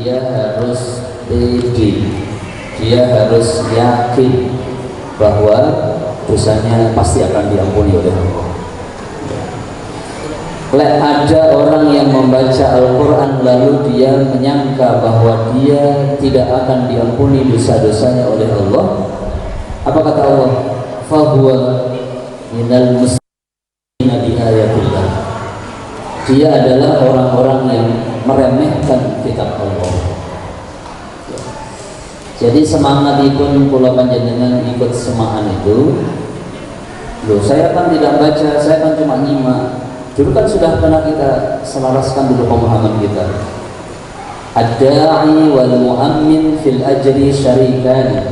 dia harus pede, dia harus yakin bahwa dosanya pasti akan diampuni oleh Allah. Ada orang yang membaca Al-Quran lalu dia menyangka bahwa dia tidak akan diampuni dosa-dosanya oleh Allah. Apa kata Allah? Fahuwa minal muslimina bi ayatillah. Dia adalah orang-orang yang meremehkan kitab Allah. Jadi semangatipun kula panjenengan ikut semaan itu. Loh, saya kan tidak baca, saya kan cuma nyimak. Dulu kan sudah pernah kita selaraskan dulu pemahaman kita. Ad-da'i wal mu'ammin fil ajri syarikani.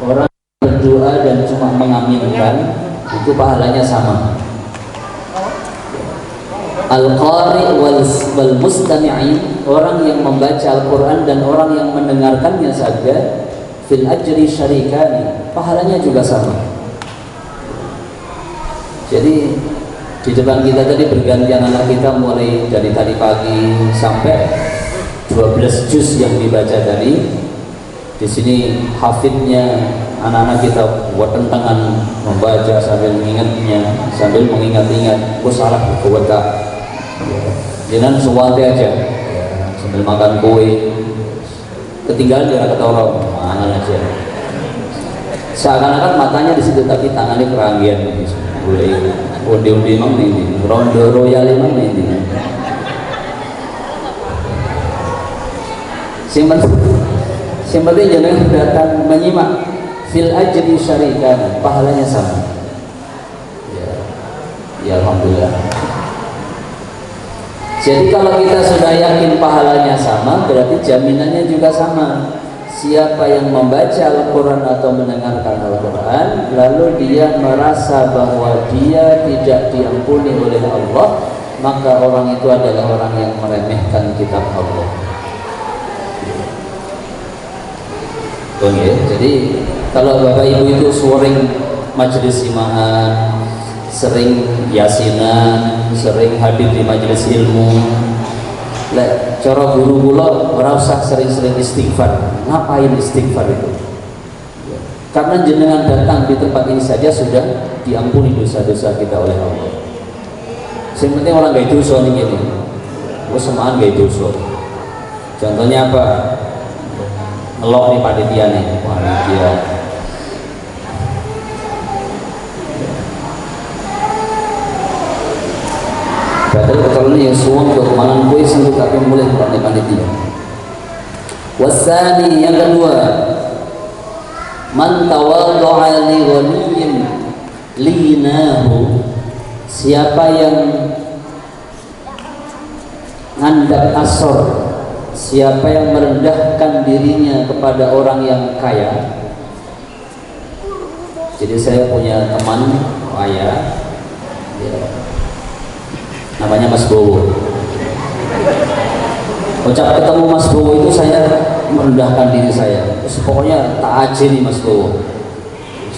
Orang berdoa dan cuma mengaminkan itu pahalanya sama. Al-qari wal mustami'in, orang yang membaca Al-Quran dan orang yang mendengarkannya saja, fil ajri syarikani, pahalanya juga sama. Jadi di depan kita tadi bergantian anak kita mulai dari tadi pagi sampai 12 juz yang dibaca tadi. Di sini hafidnya anak-anak kita buat tentangan membaca sambil mengingatnya, sambil mengingat-ingat. Salah berkeweta jangan suwate aja sambil makan kue, ketinggalan dia kata orang mana aja, seakan-akan matanya di situ tapi tangannya keranggian. Undi-undi mang ini, rondo royal mang ini. Simpati jangan datang menyimak fil ajri syarikan, pahalanya sama. Ya alhamdulillah. Jadi kalau kita sudah yakin pahalanya sama, berarti jaminannya juga sama. Siapa yang membaca Al-Quran atau mendengarkan Al-Quran lalu dia merasa bahwa dia tidak diampuni oleh Allah, maka orang itu adalah orang yang meremehkan kitab Allah. Jadi kalau Bapak Ibu itu sering majelis imaman, sering yasinan, sering hadir di majelis ilmu, cara guru kula ora usah sering-sering istighfar. Ngapain istighfar itu? Karena jenengan datang di tempat ini saja sudah diampuni dosa-dosa kita oleh Allah. Yang penting orang gak dosa nih ini. Semaan gak dosa. Contohnya apa? Ngelok nih panitia nih, panitia. Padahal kalau yang suam ke kemanan kue sendiri tapi mulai tempat panitia. Wasani yang kedua, man tawaddu'a li ghaniyin linahu, siapa yang ngandap asor, siapa yang merendahkan dirinya kepada orang yang kaya. Jadi saya punya teman kaya, namanya Mas Bowo. Ucap ketemu Mas Bowo itu saya merendahkan diri saya. Terus pokoknya tak aja nih Mas Bowo,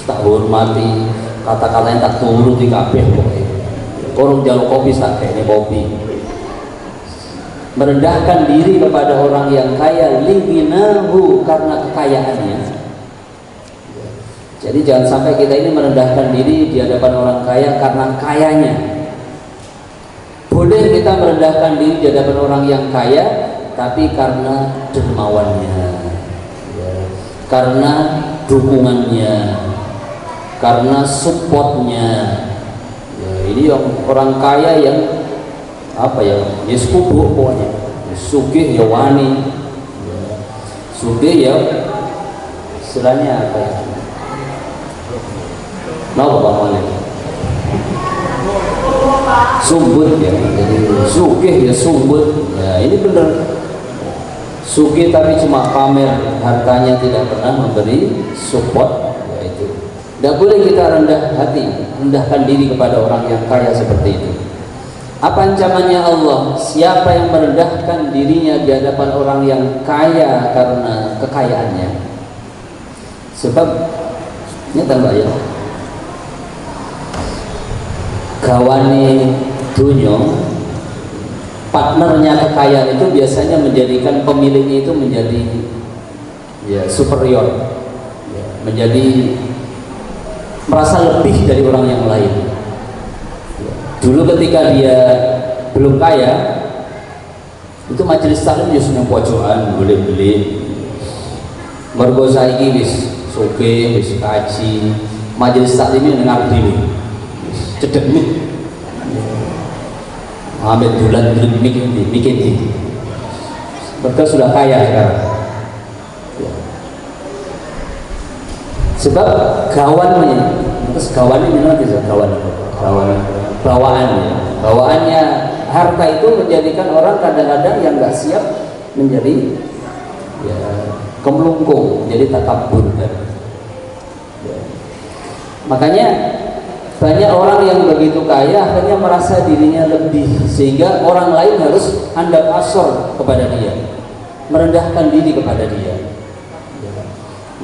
tak hormati, kata-katanya tak turuti kabeh pokoknya. Orang jaluk kopi tak kayaknya kopi. Merendahkan diri kepada orang yang kaya, linginahu, karena kekayaannya. Jadi jangan sampai kita ini merendahkan diri di hadapan orang kaya karena kayanya. Boleh kita merendahkan diri di hadapan orang yang kaya, tapi karena dermawannya, karena dukungannya, karena supportnya. Ini orang kaya yang apa ya? Yes kubuk pokoknya. Sugih ya wani, sugih ya istilahnya apa ya? Napa Pak Malik? Sumbut ya, jadi sugih ya sumbut. Ya ini benar. Sugih tapi cuma pamer hartanya, tidak pernah memberi support. Ya itu. Tidak boleh kita rendah hati, rendahkan diri kepada orang yang kaya seperti itu. Apa ancamannya Allah? Siapa yang merendahkan dirinya di hadapan orang yang kaya karena kekayaannya? Sebab ini tambah ya. Gawane dunya partnernya kekayaan itu biasanya menjadikan pemiliknya itu menjadi ya superior, ya, menjadi merasa lebih dari orang yang lain. Ya. Dulu ketika dia belum kaya, itu majelis taklim ya seneng pojokan, boleh-boleh. Mergo saiki wis sugih, wis kaji, majelis taklim ini dengar dhewe. Cedek mik. Ambil bulan bikin di. Mereka sudah kaya sekarang. Ya. Sebab gawannya, terus gawannya nanti bawaannya harta itu menjadikan orang kadang-kadang yang nggak siap menjadi ya kemelungkung, jadi takabur kan. Ya. Makanya banyak orang yang begitu kaya akhirnya merasa dirinya lebih, sehingga orang lain harus handap asor kepada dia, merendahkan diri kepada dia.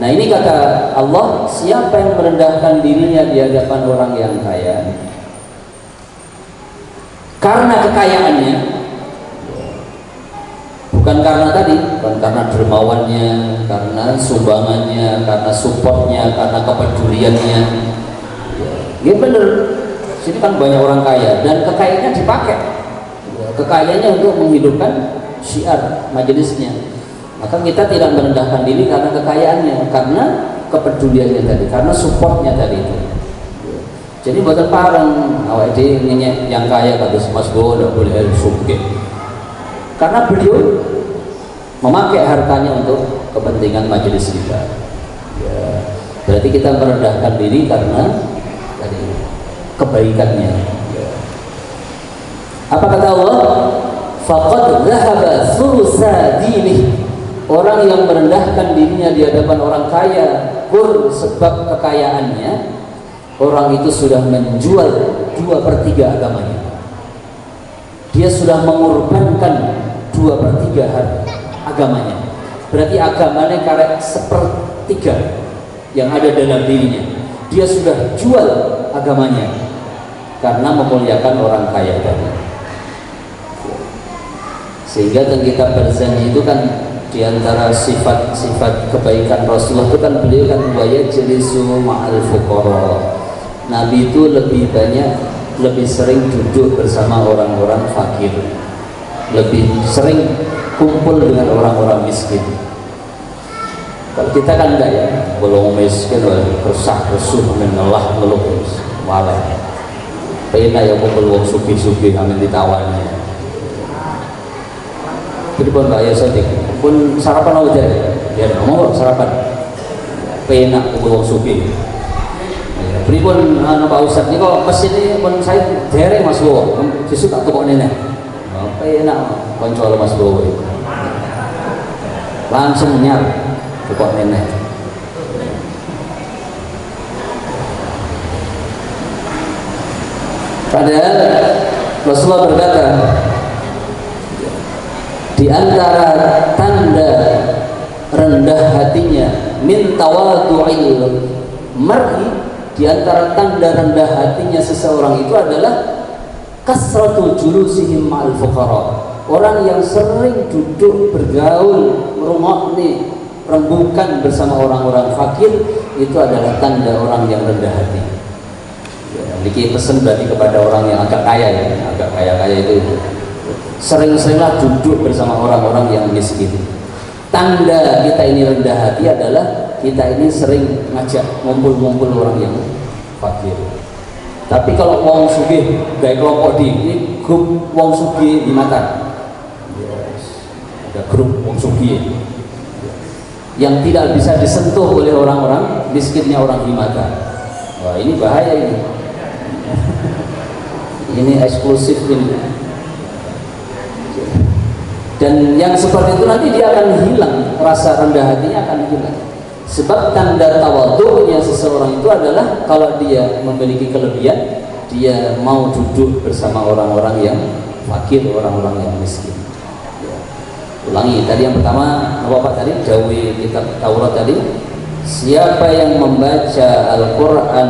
Nah ini kata Allah, siapa yang merendahkan dirinya di hadapan orang yang kaya karena kekayaannya, bukan karena tadi, bukan karena dermawannya, karena sumbangannya, karena supportnya, karena kepeduliannya. Ya benar, sini kan banyak orang kaya dan kekayaannya dipakai, kekayaannya untuk menghidupkan syiar majelisnya. Maka kita tidak merendahkan diri karena kekayaannya, karena kepeduliannya tadi, karena supportnya tadi itu. Jadi buatan parang awak ini yang kaya kata Mas Bo tidak boleh suke, karena beliau memakai hartanya untuk kepentingan majelis kita. Ya, berarti kita merendahkan diri karena tadi kebaikannya. Ya. Apa kata Allah? Faqad dhahaba thulutsa dinih. Orang yang merendahkan dirinya di hadapan orang kaya pun sebab kekayaannya, orang itu sudah menjual 2/3 agamanya. Dia sudah mengorbankan 2/3 agamanya. Berarti agamanya karek 1/3 yang ada dalam dirinya. Dia sudah jual agamanya karena memuliakan orang kaya tadi. Sehingga kita berjanji itu kan di antara sifat-sifat kebaikan Rasulullah itu kan beliau kan wayajlisu ma'al fuqara. Nabi itu lebih sering duduk bersama orang-orang fakir, lebih sering kumpul dengan orang-orang miskin. Kalau kita kan enggak ya, belum miskin resah-resuh mengelah ngeluh malah pena ya kumpul wong sugih-sugih amin ditawani. Jadi pun Pak Yasodik pun sarapan aja ya mau sarapan pena kumpul wong sugih. Beri pun Pak Ustadz ini kok mesin ini pun saya dereng Mas Bowo justru tak tukok nenek pena konco Mas Bowo langsung nyar tukok nenek. Padahal Rasulullah berkata, di antara tanda rendah hatinya min tawadu'il mar'i, di antara tanda rendah hatinya seseorang itu adalah kasratu julusihim ma'al fuqara. Orang yang sering duduk bergaul merungokni rembukan bersama orang-orang fakir itu adalah tanda orang yang rendah hati. Ya, ini pesan berarti kepada orang yang agak kaya ya, agak kaya-kaya itu sering-seringlah duduk bersama orang-orang yang miskin. Tanda kita ini rendah hati adalah kita ini sering ngajak ngumpul-ngumpul orang yang fakir. Tapi kalau wong sugih gaya kelompok ini grup wong sugih di mata. Yes. Ada grup wong sugih yang tidak bisa disentuh oleh orang-orang miskinnya orang di mata. Wah ini bahaya ini. Ini eksklusif ini. Dan yang seperti itu nanti dia akan hilang, rasa rendah hatinya akan hilang. Sebab tanda tawadhu'nya seseorang itu adalah kalau dia memiliki kelebihan, dia mau duduk bersama orang-orang yang fakir, orang-orang yang miskin. Ya. Ulangi tadi yang pertama apa Pak tadi? Jauhi kitab Taurat tadi. Siapa yang membaca Al-Quran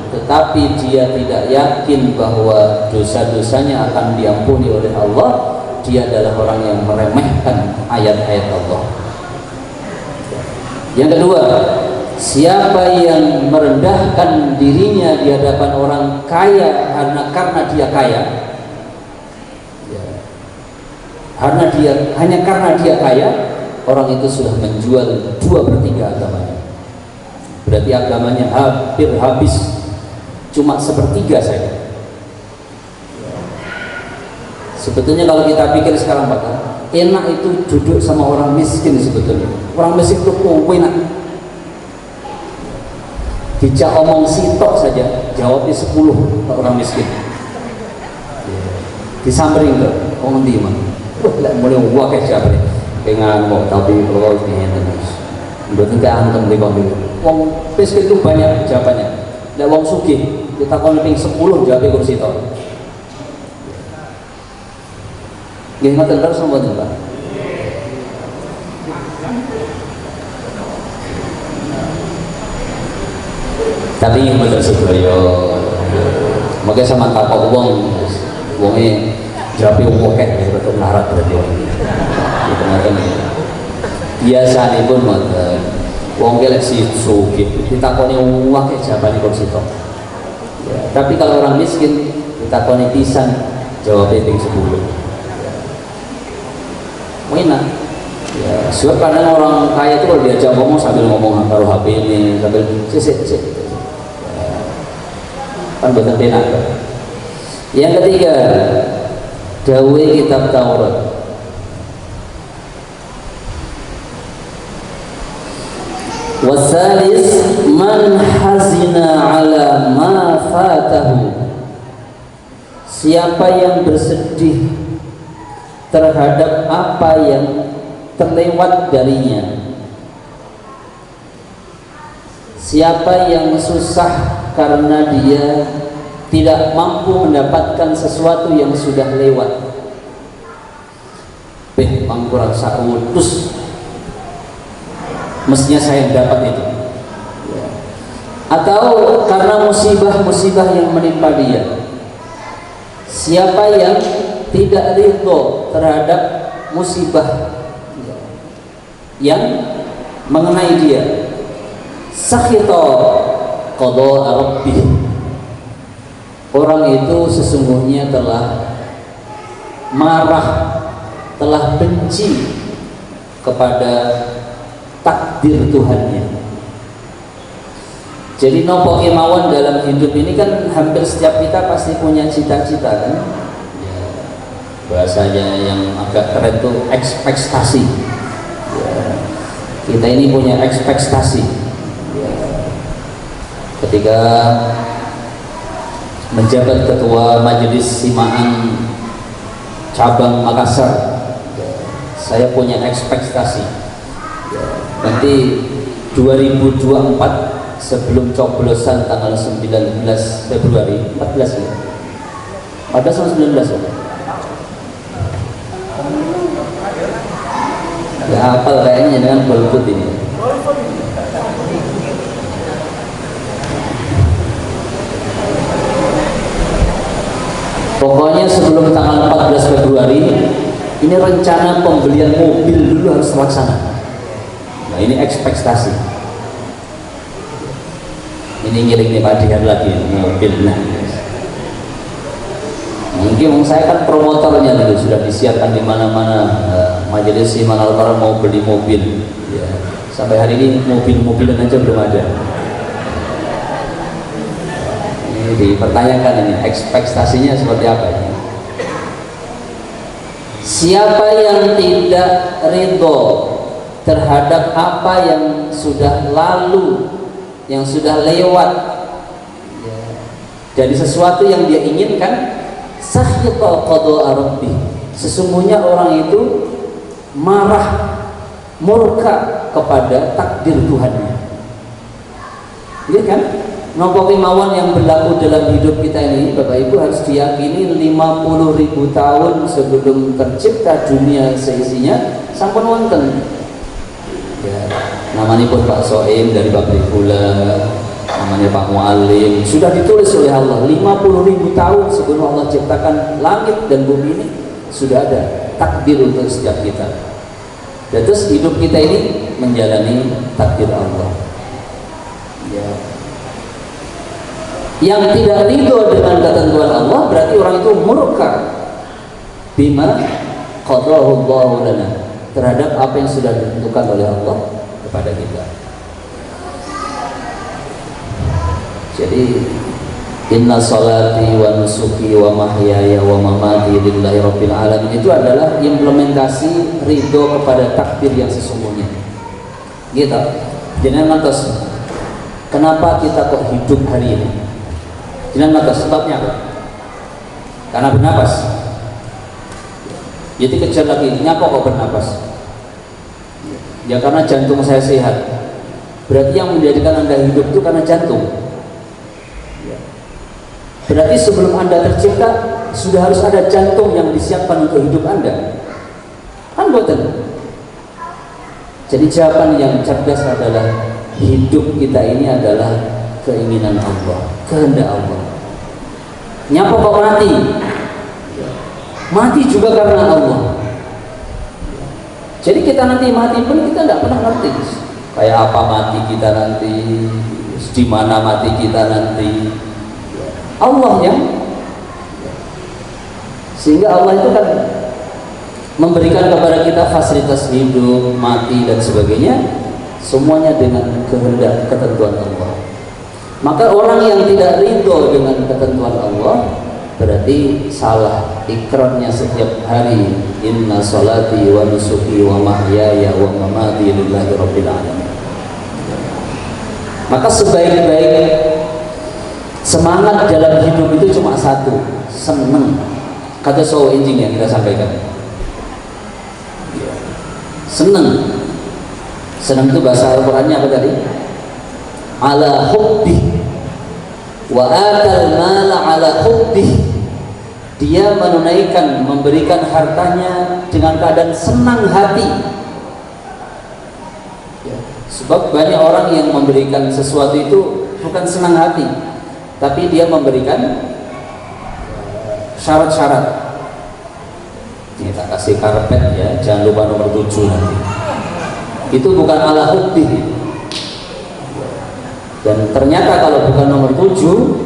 tetapi dia tidak yakin bahwa dosa-dosanya akan diampuni oleh Allah, dia adalah orang yang meremehkan ayat-ayat Allah. Yang kedua, siapa yang merendahkan dirinya di hadapan orang kaya karena dia kaya, hanya karena dia kaya, orang itu sudah menjual 2/3 agamanya. Berarti agamanya hampir habis, cuma 1/3 saja. Sebetulnya kalau kita pikir sekarang Pak, enak itu duduk sama orang miskin sebetulnya. Orang miskin itu enak. Dijak omong sitok saja, jawabnya 10 orang miskin. Disamperin tuh, orang di mana? Wah, mulai wakai siapa nih? Pengen mau tapi kalau ini terus. Betul tak antem di bawah itu. Wong miskin itu banyak jawabannya. Lek wong sugih, kita konping 10 jawabnya kursi sitok. Nggih ngoten terus mboten Pak. Tapi yang bener sedaya makanya sama takok wonge jape wong akeh betul larat berarti itu ngoten biasanipun ngoten wong lek sugih ditakoni wong akeh jawabane kok sitok ya, tapi kalau orang miskin ditakoni pisan jawabnya ping 10 enak ya, sebab kadang orang kaya itu kalau diajak ngomong sambil ngomong taruh HP ini sambil sik kan betul enak. Yang ketiga, dawe kitab Taurat. Wasalis man hazina ala ma fatahu. Siapa yang bersedih terhadap apa yang terlewat darinya. Siapa yang susah karena dia tidak mampu mendapatkan sesuatu yang sudah lewat. Kurang sautus mestinya saya dapat itu. Atau karena musibah-musibah yang menimpa dia. Siapa yang tidak ridho terhadap musibah yang mengenai dia, sakhita qada rabbih, orang itu sesungguhnya telah marah, telah benci kepada takdir Tuhannya. Jadi nopo kemauan dalam hidup ini kan hampir setiap kita pasti punya cita-cita kan ya, bahasanya yang agak keren tuh ekspektasi ya, kita ini punya ekspektasi ya, ketika menjabat ketua Majelis Simaan cabang Makassar ya, saya punya ekspektasi ya, nanti 2024 sebelum coblosan tanggal 19 Februari 14 ya 14 atau 19 ya ya hafal kayaknya dengan golput ini pokoknya sebelum tanggal 14 Februari ini rencana pembelian mobil dulu harus terlaksana. Nah ini ekspektasi ini ngiring nih Pak Dian lagi mobil. Nah mungkin saya kan promotornya dulu sudah disiapkan di mana-mana Majelis Simaan Al-Quran mau beli mobil ya. Sampai hari ini mobil-mobilan aja belum ada. Ini dipertanyakan ini ekspektasinya seperti apa ini. Siapa yang tidak ridho terhadap apa yang sudah lalu, yang sudah lewat ya, dari sesuatu yang dia inginkan, sakhita qada rabbih, sesungguhnya orang itu marah, murka kepada takdir Tuhannya. Iya kan? Nopo kemauan yang berlaku dalam hidup kita ini Bapak Ibu harus diyakini 50.000 tahun sebelum tercipta dunia seisinya sampun wonten ya, namanya pun Pak Soim dari pabrik gula, namanya Pak Mu'alim, sudah ditulis oleh Allah 50.000 tahun sebelum Allah ciptakan langit dan bumi ini sudah ada takdir untuk setiap kita. Dan terus hidup kita ini menjalani takdir Allah. Ya. Yang tidak ridho dengan ketentuan Allah berarti orang itu murka bima qadahu Allahu lana, terhadap apa yang sudah ditentukan oleh Allah kepada kita. Jadi inna salati wa nusuki wa mahyaya wa mamati lillahi rabbil alamin itu adalah implementasi ridho kepada takdir yang sesungguhnya. Gitu. Jangan ngantos kenapa kita kok hidup hari ini? Jangan ngantos sebabnya apa? Karena bernapas. Jadi kejar lagi, nyapa kok bernapas? Ya karena jantung saya sehat. Berarti yang menjadikan Anda hidup itu karena jantung. Berarti sebelum Anda tercipta sudah harus ada jantung yang disiapkan untuk hidup Anda. Kan betul. Jadi jawaban yang cerdas adalah hidup kita ini adalah keinginan Allah, kehendak Allah. Nyapa kok mati? Mati juga karena Allah. Jadi kita nanti mati pun kita tidak pernah ngerti kayak apa mati kita nanti, di mana mati kita nanti. Allah yang, sehingga Allah itu kan memberikan kepada kita fasilitas hidup, mati dan sebagainya, semuanya dengan kehendak ketentuan Allah. Maka orang yang tidak ridho dengan ketentuan Allah berarti salah ikrarnya setiap hari, inna salati wa nusuki wa mahyaya wa mamati lillahi rabbil alamin. Maka sebaik-baik semangat dalam hidup itu cuma satu, seneng. Kata so enjing yang kita sampaikan, seneng. Seneng itu bahasa Al-Qurannya apa tadi? Ala hubbi wa atal mala ala hubbi. Dia menunaikan, memberikan hartanya dengan keadaan senang hati. Sebab banyak orang yang memberikan sesuatu itu bukan senang hati, tapi dia memberikan syarat-syarat. Ini tak kasih karpet ya, jangan lupa nomor 7 nanti. Itu bukan ala hubbi. Dan ternyata kalau bukan nomor 7,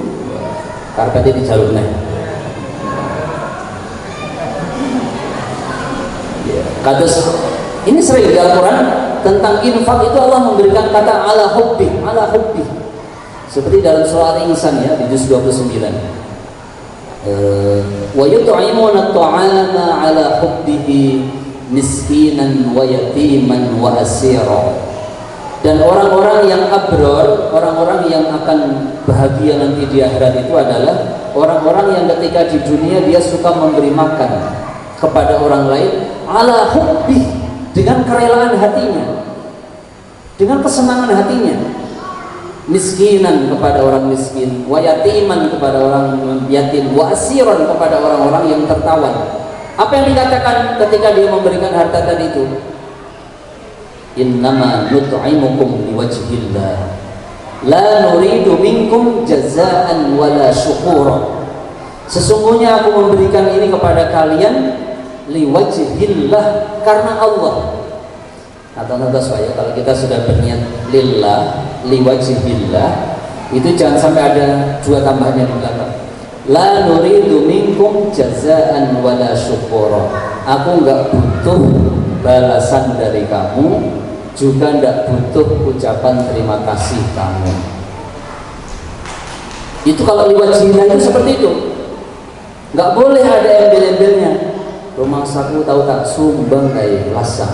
karpetnya dijalur naik. Kata ini sering di Al-Quran tentang infak itu Allah memberikan kata ala hubbi, ala hubbi. Seperti dalam surah Al-Insan ya di juz 29. Wa yut'imuna at-ta'ama ala hubbihi miskinan wa yatiman wa asira. Dan orang-orang yang abror, orang-orang yang akan bahagia nanti di akhirat itu adalah orang-orang yang ketika di dunia dia suka memberi makan kepada orang lain ala hubbi, dengan kerelaan hatinya, dengan kesenangan hatinya. Miskinan kepada orang miskin, wa yatiman kepada orang yatim, wa asiran kepada orang-orang yang tertawan. Apa yang dikatakan ketika dia memberikan harta tadi itu? Innama nut'imukum liwajhillah la nuridu minkum jazaan wala syukura. Sesungguhnya aku memberikan ini kepada kalian liwajhillah, karena Allah. Atau saya kalau kita sudah berniat lillah, liwajhillah, itu jangan sampai ada dua tambahannya di belakang. La nuridu minkum jazaan wala syukura. Aku enggak butuh balasan dari kamu, juga enggak butuh ucapan terima kasih kamu. Itu kalau liwajhillah itu seperti itu. Enggak boleh ada embel-embelnya. Rumah saku tahu tak sumbang kayak lasang,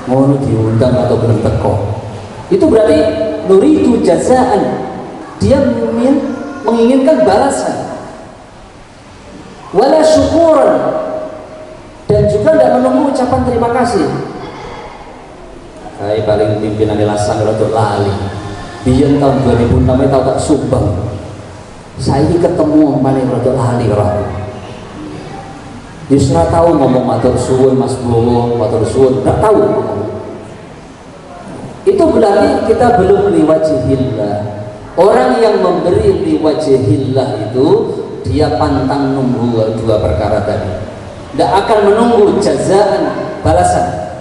mau diundang atau belum teko. Itu berarti nuridu jazaan, dia menginginkan balasan. Wala syukuran, dan juga tidak menunggu ucapan terima kasih. Kayak paling pimpinan lasang rotok lali. Biyen tahun 2006 tahu tak sumbang. Saya ketemu paling rotok lali orang. Justru tahu ngomong matur suwun Mas Bowo, matur suwun, nggak tahu. Itu berarti kita belum liwajhillah. Orang yang memberi liwajhillah itu dia pantang nunggu dua perkara tadi. tidak akan menunggu jazaan, balasan,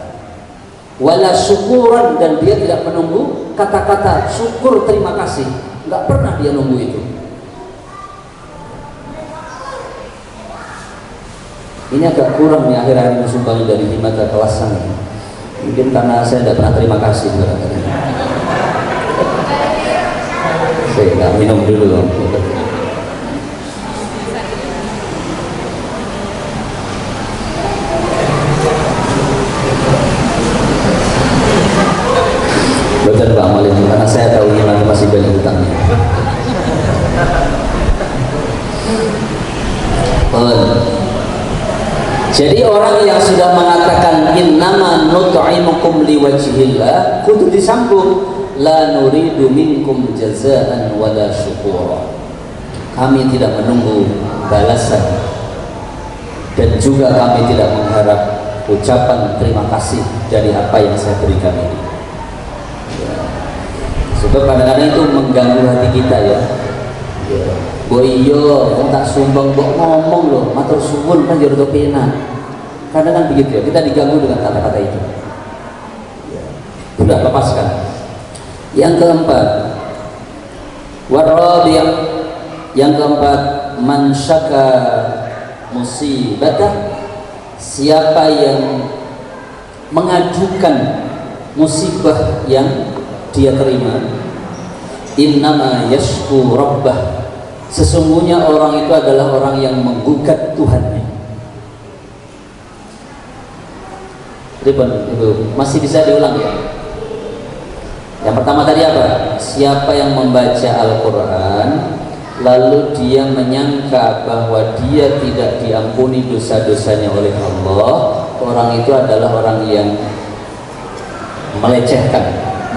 wala syukuran, dan dia tidak menunggu kata-kata syukur terima kasih, nggak pernah dia nunggu itu. Ini agak kurang nih akhir-akhir ini sumbang dari himata kelasan. Mungkin karena saya tidak pernah terima kasih. Saya nggak minum dulu. Betul Pak Malim, karena saya tahu ini masih banyak hutangnya. Jadi orang yang sudah mengatakan innama nut'imukum liwajhillah, kudu disambung la nuridu minkum jazaan wala syukura. Kami tidak menunggu balasan dan juga kami tidak mengharap ucapan terima kasih dari apa yang saya berikan ini. Sebab kadang-kadang itu mengganggu hati kita ya. Boyo, tak sumbang kok ngomong loh, matur suwun kan jero pena. Kadang kan begitu ya, kita diganggu dengan kata-kata itu. Sudah lepaskan. Yang keempat, warabi', yang keempat, man syaka musibatah, siapa yang mengajukan musibah yang dia terima, innama yashku rabbah, sesungguhnya orang itu adalah orang yang menggugat Tuhannya. Ibu, masih bisa diulang ya? Yang pertama tadi apa? Siapa yang membaca Al-Quran lalu dia menyangka bahwa dia tidak diampuni dosa-dosanya oleh Allah, orang itu adalah orang yang melecehkan,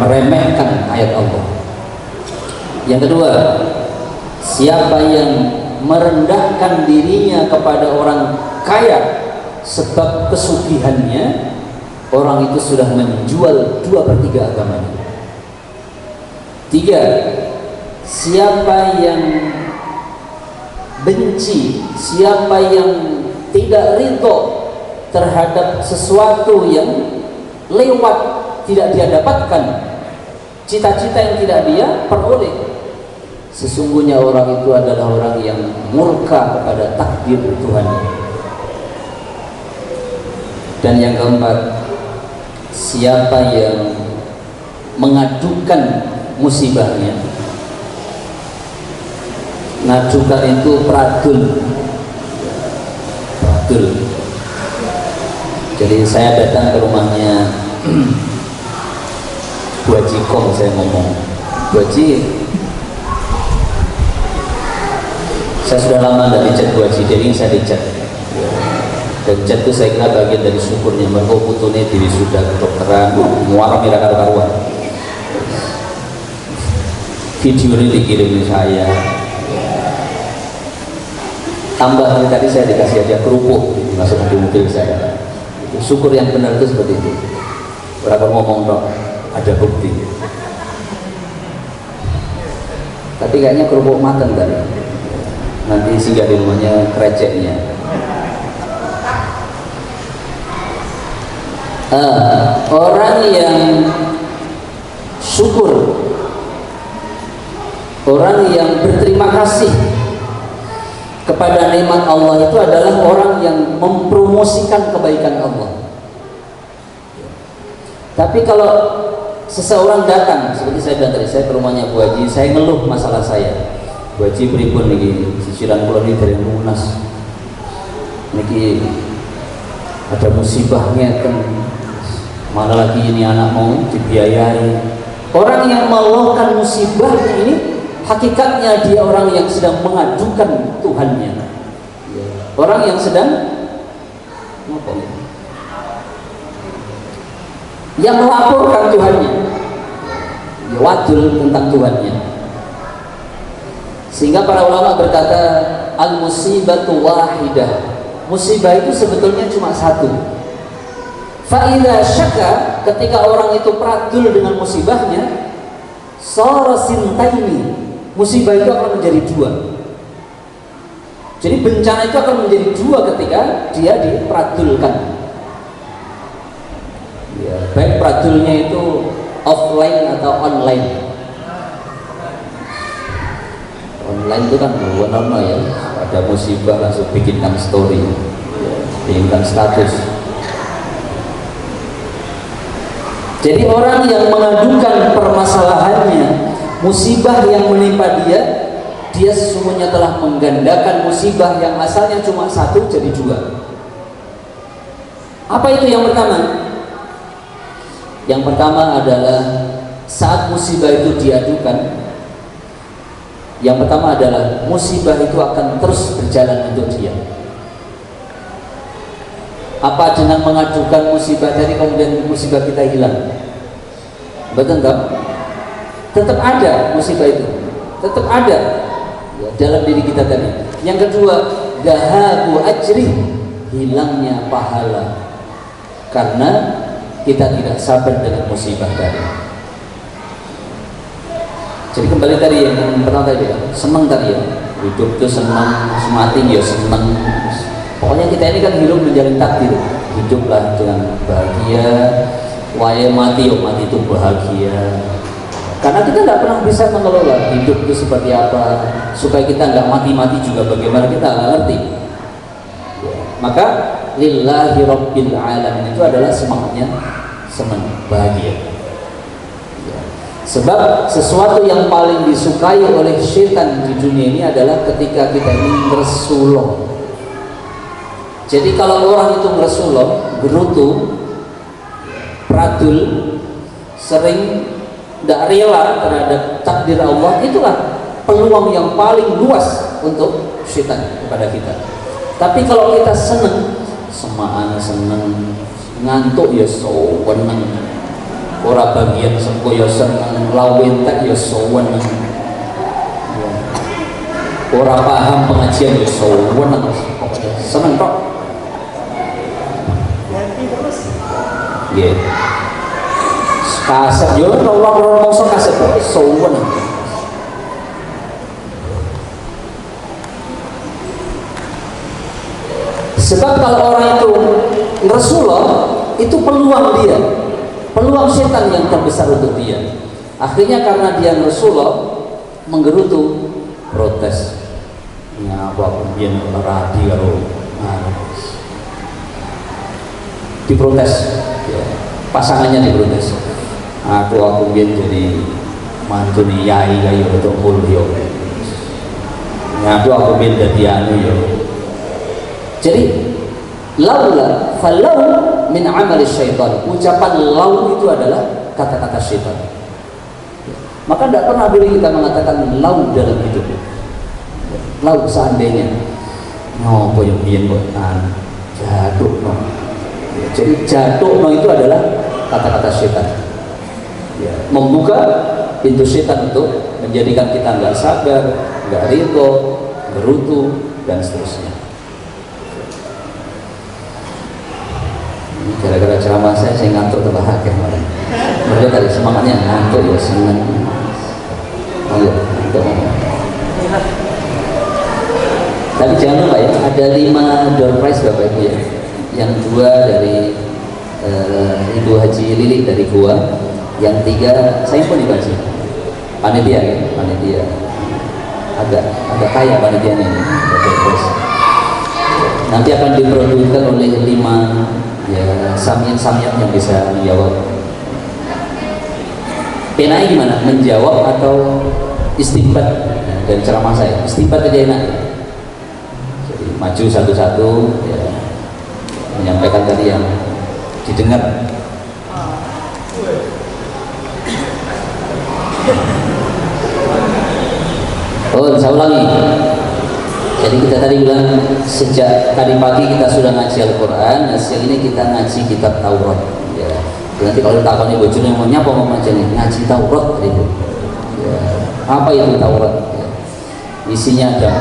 meremehkan ayat Allah. Yang kedua, siapa yang merendahkan dirinya kepada orang kaya sebab kesugihannya, orang itu sudah menjual 2/3 agamanya. 3, siapa yang benci, siapa yang tidak ridho terhadap sesuatu yang lewat, tidak dia dapatkan, cita-cita yang tidak dia peroleh, sesungguhnya orang itu adalah orang yang murka kepada takdir Tuhan. Dan yang keempat, siapa yang mengadukan musibahnya, ngadukan itu pradul. Jadi saya datang ke rumahnya Bu Haji Kong, saya ngomong, Bu Haji, saya sudah lama tidak dicat Bu Haji, jadi saya dicat. Dan cat itu saya kira bagian dari syukurnya, mereka putune diri sudah kedokteran, muara merah karuan. Video ini dikirim saya. Tambah tadi saya dikasih aja kerupuk masuk di mobil saya. Syukur yang benar itu seperti itu. Berapa ngomong dong, ada bukti. Tapi kayaknya kerupuk matang tadi. Nanti singgah di rumahnya kreceknya. Orang yang syukur, orang yang berterima kasih kepada nikmat Allah itu adalah orang yang mempromosikan kebaikan Allah. Tapi kalau seseorang datang, seperti saya bilang tadi, saya ke rumahnya Bu Haji, saya ngeluh masalah saya. Bu Haji pripun niki, sisiran kula niki dari lunas. Niki ada musibahnya kan, mana lagi ini anak mau dibiayai. Orang yang mengeluhkan musibahnya ini hakikatnya dia orang yang sedang mengadukan Tuhannya, orang yang sedang yang melaporkan Tuhannya, ya, wadul tentang Tuhannya. Sehingga para ulama berkata al musibatu wahidah, musibah itu sebetulnya cuma satu. Fa'idha syaka, ketika orang itu pradul dengan musibahnya, sara sintaini, musibah itu akan menjadi 2. Jadi bencana itu akan menjadi dua ketika dia dipradulkan. Ya, baik pradulnya itu offline atau online. Online itu kan normal ya, ada musibah langsung bikinkan story, bikinkan status. Jadi orang yang mengadukan permasalahannya, musibah yang menimpa dia, dia sesungguhnya telah menggandakan musibah yang asalnya cuma satu jadi dua. Apa itu yang pertama? Yang pertama adalah saat musibah itu diadukan, yang pertama adalah musibah itu akan terus berjalan untuk dia. Apa dengan mengadukan musibah tadi kemudian musibah kita hilang? Betul tak? Tetap ada musibah itu, tetap ada ya, dalam diri kita tadi. Yang kedua, dahabu ajri, hilangnya pahala karena kita tidak sabar dengan musibah tadi. Jadi kembali tadi yang pertama tadi ya, senang tadi ya, hidup itu senang, semati ya senang. Pokoknya kita ini kan hidup menjalin takdir, hiduplah dengan bahagia, waya mati ya mati itu bahagia. Karena kita tidak pernah bisa mengelola hidup itu seperti apa, supaya kita nggak mati-mati juga bagaimana kita nggak ngerti. Maka lillahi rabbil alamin itu adalah semangatnya senang, bahagia. Sebab sesuatu yang paling disukai oleh syaitan di dunia ini adalah ketika kita ini ngersuloh. Jadi kalau orang itu ngersuloh, gerutu, pradul, sering tidak rela terhadap takdir Allah, itulah peluang yang paling luas untuk syaitan kepada kita. Tapi kalau kita senang, semaan senang, ngantuk ya sewenang, ora bagian sengko ya seneng, lawentek ya sewenang, ora paham pengajian ya sewenang, seneng tok. Nggih. Kaset yo ora mongso kaset kok sewenang. Sebab kalau orang itu ngersuloh, itu peluang dia, peluang setan yang terbesar untuk dia. Akhirnya karena dia ngersuloh, menggerutu, protes. Ngapa kemudian radi kalau diprotes, ya, pasangannya diprotes. Aku kemudian jadi mantu nih yai kayu untuk mulia. Aku kemudian jadi anu ya. Jadi laula falau min amali syaitan, ucapan lau itu adalah kata-kata syaitan. Maka tidak pernah boleh kita mengatakan lau dalam hidup. Lau seandainya ngopo yang biyen kok jatuh no. Jadi jatuh no itu adalah kata-kata syaitan. Ya, membuka pintu syaitan untuk menjadikan kita nggak sabar, nggak ridho, gerutu dan seterusnya. Gara-gara ceramah saya ngantuk terbahak ya kemarin. Mereka tadi semangatnya ngantuk ya seneng. Oh ya, ngantuk. Tapi jangan lupa ya, ada 5 door prize Bapak Ibu ya. Yang 2 dari Ibu Haji Lili dari Goa, yang 3 saya pun dikasih. Panitia ya, panitia. Agak kaya panitianya ini. Door prize. Nanti akan diproduksikan oleh 5 ya samyat yang bisa menjawab. Enaknya gimana? Menjawab atau istinbat dari ceramah saya? Istinbat aja enak. Jadi maju satu-satu ya, menyampaikan tadi yang didengar. Oh, saya ulangi. Jadi kita tadi bilang sejak tadi pagi kita sudah ngaji Al-Quran, nah siang ini kita ngaji kitab Taurat. Ya. Nanti kalau takutnya bojone mau nyapa mau ngaji Taurat gitu. Ya. Apa itu Taurat? Ya. Isinya ada.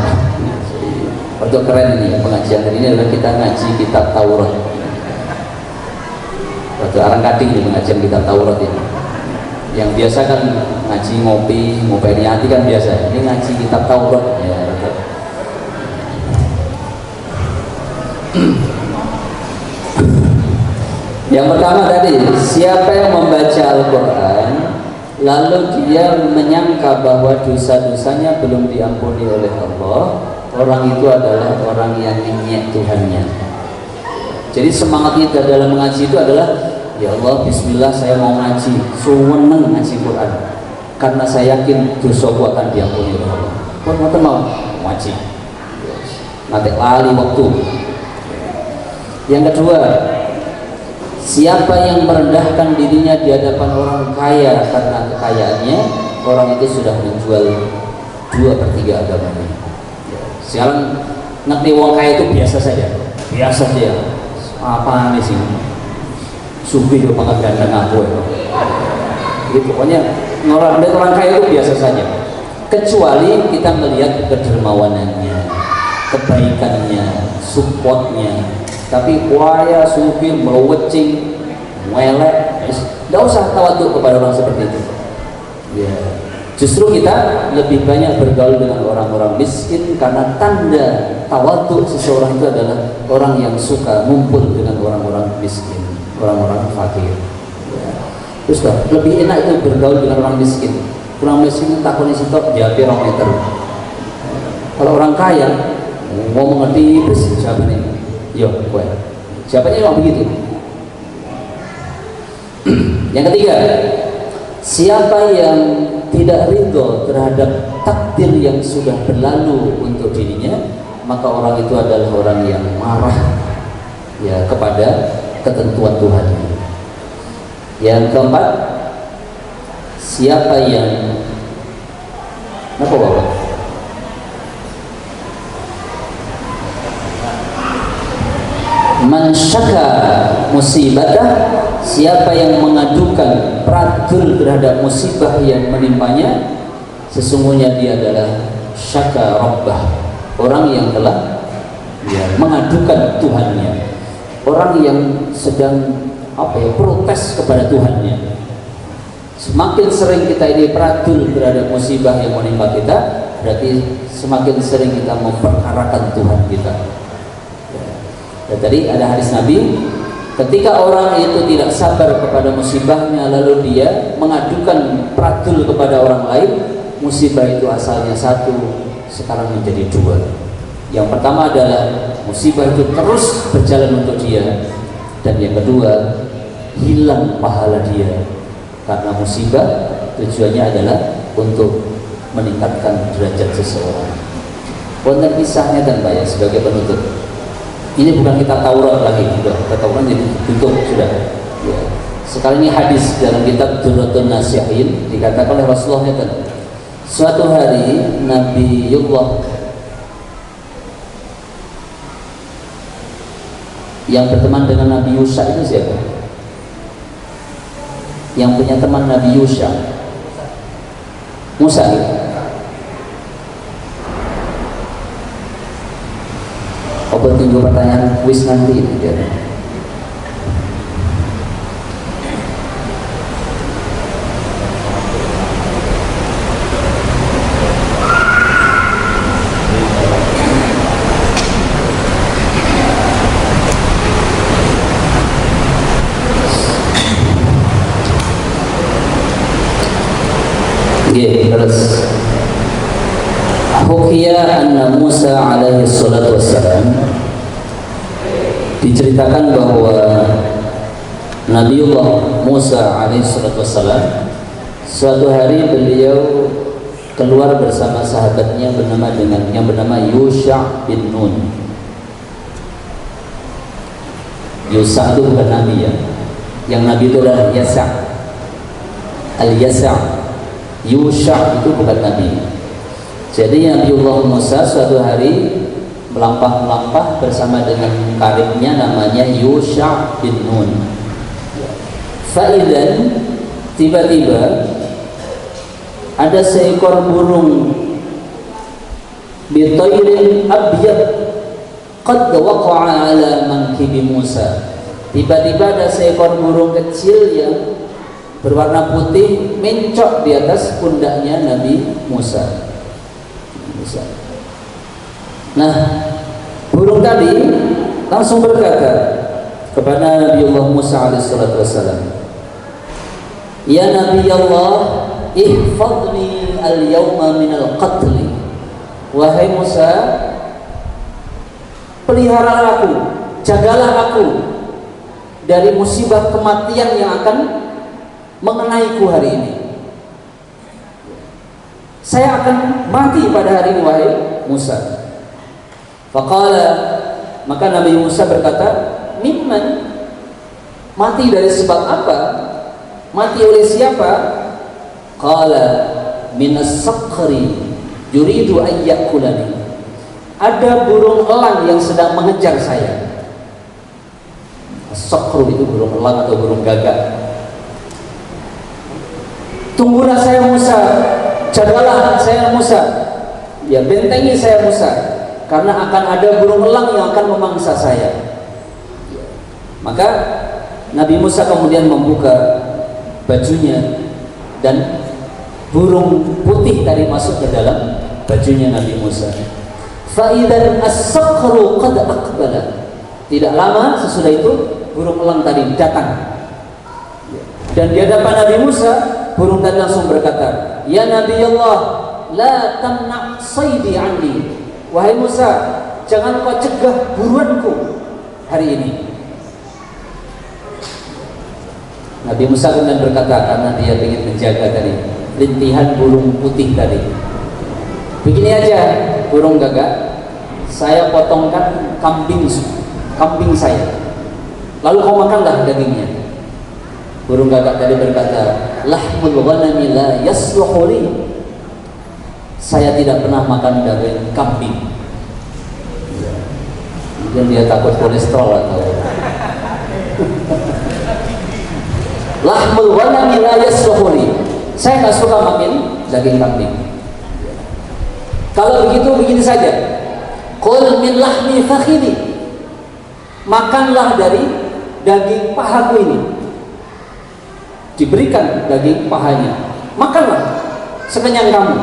Untuk keren ini pengajian hari ini adalah kita ngaji kitab Taurat. Waktu arang kading di pengajian kitab Taurat ini. Yang biasa kan ngaji ngopi niati kan biasa. Ini ngaji kitab Taurat ya. Yang pertama tadi, siapa yang membaca Al-Quran lalu dia menyangka bahwa dosa-dosanya belum diampuni oleh Allah, orang itu adalah orang yang ngenyek Tuhannya. Jadi semangat kita dalam mengaji itu adalah, ya Allah, bismillah saya mau ngaji, suweneng ngaji Quran karena saya yakin dosaku akan diampuni oleh Allah. Kok mau ngaji nanti lali waktu. Yang kedua, siapa yang merendahkan dirinya di hadapan orang kaya karena kekayaannya, orang itu sudah menjual 2/3 agamanya. Sekarang ngerti wong kaya itu biasa saja, apa nih sih, sufi itu banget ganteng aku ya. Jadi pokoknya orang kaya itu biasa saja, kecuali kita melihat kedermawanannya, kebaikannya, supportnya. Tapi waya sufi melewecing, melek, tidak usah tawaduk kepada orang seperti itu. Ya. Justru kita lebih banyak bergaul dengan orang-orang miskin karena tanda tawaduk seseorang itu adalah orang yang suka ngumpul dengan orang-orang miskin, orang-orang fakir. Ya. Terus lebih enak itu bergaul dengan orang miskin. Orang miskin takut isi tok jadi 2 meter. Kalau orang kaya mau mengerti terus siapa nih? Yo, gue. Siapanya yang begitu? Yang ketiga, siapa yang tidak ridho terhadap takdir yang sudah berlalu untuk dirinya, maka orang itu adalah orang yang marah ya kepada ketentuan Tuhan. Yang keempat, siapa yang apa Bapak? Man syaka musibatah, siapa yang mengadukan pradul terhadap musibah yang menimpanya, sesungguhnya dia adalah syaka rabbah, orang yang telah mengadukan Tuhannya, orang yang sedang protes kepada Tuhannya. Semakin sering kita ini pradul terhadap musibah yang menimpa kita, berarti semakin sering kita memperkarakan Tuhan kita. Dan tadi ada hadis Nabi, ketika orang itu tidak sabar kepada musibahnya lalu dia mengadukan pradul kepada orang lain, musibah itu asalnya 1, sekarang menjadi 2. Yang pertama adalah musibah itu terus berjalan untuk dia, dan yang kedua hilang pahala dia karena musibah tujuannya adalah untuk meningkatkan derajat seseorang. Wonten kisahnya dan Pak ya, sebagai penutup. Ini bukan kitab Taurat lagi, sudah Taurat jadi tutup sudah. Ya. Sekali ini hadis dalam kitab Durratun Nasihin dikatakan oleh Rasulullah itu, suatu hari Nabiullah yang berteman dengan Nabi Yusha itu siapa? Yang punya teman Nabi Yusha, Musa. Apa tunggu pertanyaan kuis nanti ya. Terus Hukiya anna Musa alaihi salatu wassalam, diceritakan bahwa Nabiullah Musa alaihi salatu wassalam suatu hari beliau keluar bersama sahabatnya yang bernama Yusha bin Nun. Yusha itu bukan Nabi ya, yang Nabi itu adalah Yasa, Al-Yasa. Yusha itu bukan Nabi. Jadi Nabiullah Musa suatu hari melampah-melampah bersama dengan karibnya namanya Yusha bin Nun. Faidan, tiba-tiba ada seekor burung bitairin abyad qad waqa'a ala mankibi Musa. Tiba-tiba ada seekor burung kecil yang berwarna putih mencok di atas pundaknya Nabi Musa. Nah, burung tadi langsung berkata, kepada Nabiullah Musa alaihissalatu wassalam, ya Nabi Allah, ihfadni al-yawma minal qatli. Wahai Musa, peliharalah aku, jagalah aku dari musibah kematian yang akan mengenaiku hari ini. Saya akan mati pada hari ini, wahai Musa. Faqala, maka Nabi Musa berkata, mimman? Mati dari sebab apa? Mati oleh siapa? Qala minas saqri yuridu an yakulani. Ada burung elang yang sedang mengejar saya. Saqru itu burung elang atau burung gagak. Tunggulah saya Musa, jagalah saya Musa, ya bentengi saya Musa, karena akan ada burung elang yang akan memangsa saya. Maka Nabi Musa kemudian membuka bajunya dan burung putih tadi masuk ke dalam bajunya Nabi Musa. Fa'idan as-saqru qad aqbala. Tidak lama sesudah itu burung elang tadi datang. Dan di hadapan Nabi Musa, burung tadi langsung berkata, ya Nabi Allah, la tamna' saydi anni. Wahai Musa, jangan kau cegah buruanku hari ini. Nabi Musa kemudian berkata, karena dia ingin menjaga tadi rintihan burung putih tadi, begini aja burung gagak, saya potongkan kambing saya, lalu kau makanlah dagingnya. Burung gagak tadi berkata, lahmul ghanami la yasluhu li. Saya tidak pernah makan daging kambing. Mungkin dia takut kolesterol atau lahmul ghanami la yasluhu li. Saya nggak suka makan daging kambing. Kalau begitu begini saja, qul min lahmi fakhidi. Makanlah dari daging pahaku ini. Diberikan daging pahanya, makanlah sekenyang kamu.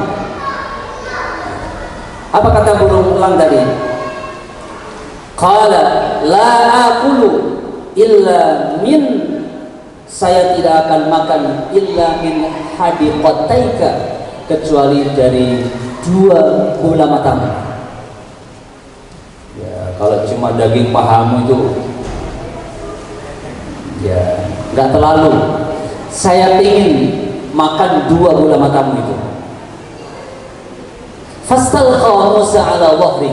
Apa kata burung elang tadi? Qala la aqulu illa min, saya tidak akan makan illa min hadiqataika, kecuali dari dua bola matamu. Ya, kalau cuma daging pahamu itu ya nggak terlalu. Saya ingin makan dua bola matamu itu. Fastalqa Musa ala dhahri.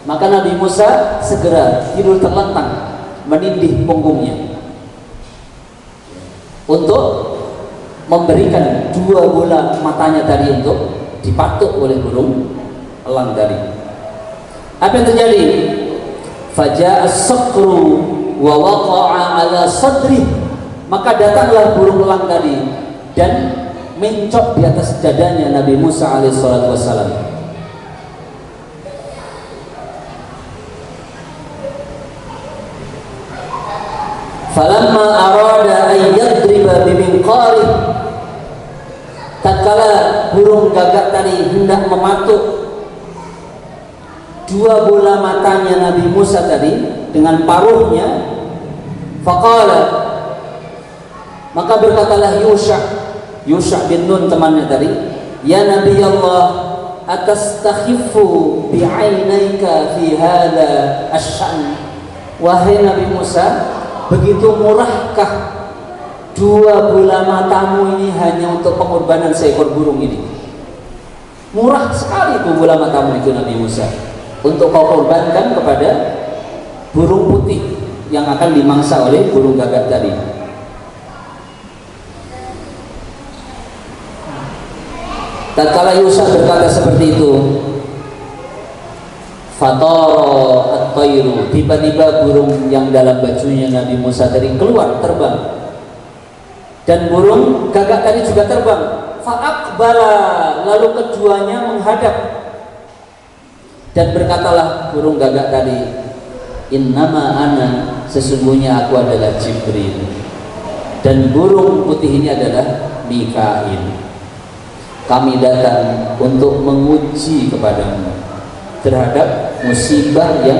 Maka Nabi Musa segera tidur terlentang menindih punggungnya untuk memberikan dua bola matanya tadi untuk dipatuk oleh burung elang tadi. Apa yang terjadi? Faja'a as-saqru wa waqa'a ala sadri. Maka datanglah burung elang tadi dan mencop di atas dadanya Nabi Musa alaihissalatu wassalam. Falamma arada an yadriba biminqarih, tatkala burung gagak tadi hendak mematuk dua bola matanya Nabi Musa tadi dengan paruhnya, faqala, maka berkatalah Yusha bin Nun temannya tadi, ya Nabi Allah, atastakhifu bi'ainaika fi hadha asy-sya'n. Wahai Nabi Musa, begitu murahkah dua bola matamu ini hanya untuk pengorbanan seekor burung ini? Murah sekali tuh bola matamu itu Nabi Musa, untuk kau korbankan kepada burung putih yang akan dimangsa oleh burung gagak tadi. Tatkala Yusha berkata seperti itu, fatara at-tayru, tiba-tiba burung yang dalam bajunya Nabi Musa tadi keluar terbang, dan burung gagak tadi juga terbang. Fa'aqbala, lalu keduanya menghadap, dan berkatalah burung gagak tadi, innama ana, sesungguhnya aku adalah Jibril, dan burung putih ini adalah Mikail. Kami datang untuk menguji kepadamu terhadap musibah yang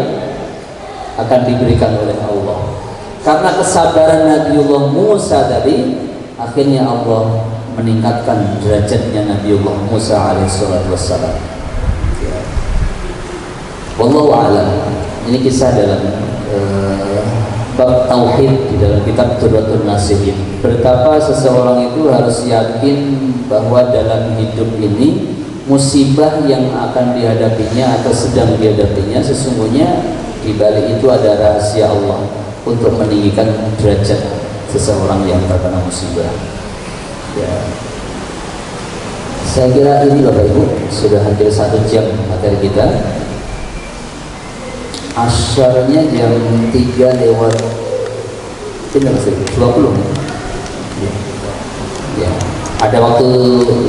akan diberikan oleh Allah. karena kesabaran Nabiullah Musa tadi, akhirnya Allah meningkatkan derajatnya Nabiullah Musa alaihissalatu wassalam. Ya. Wallahu a'lam. Ini kisah dalam bab tauhid di dalam kitab Durratun Nasihin. Betapa seseorang itu harus yakin bahwa dalam hidup ini musibah yang akan dihadapinya atau sedang dihadapinya, sesungguhnya di balik itu ada rahasia Allah untuk meninggikan derajat seseorang yang terkena musibah. Ya. Saya kira ini Bapak Ibu sudah hampir 1 jam materi kita. Asyarnya jam 3 lewat 20 ya. Ya. Ada waktu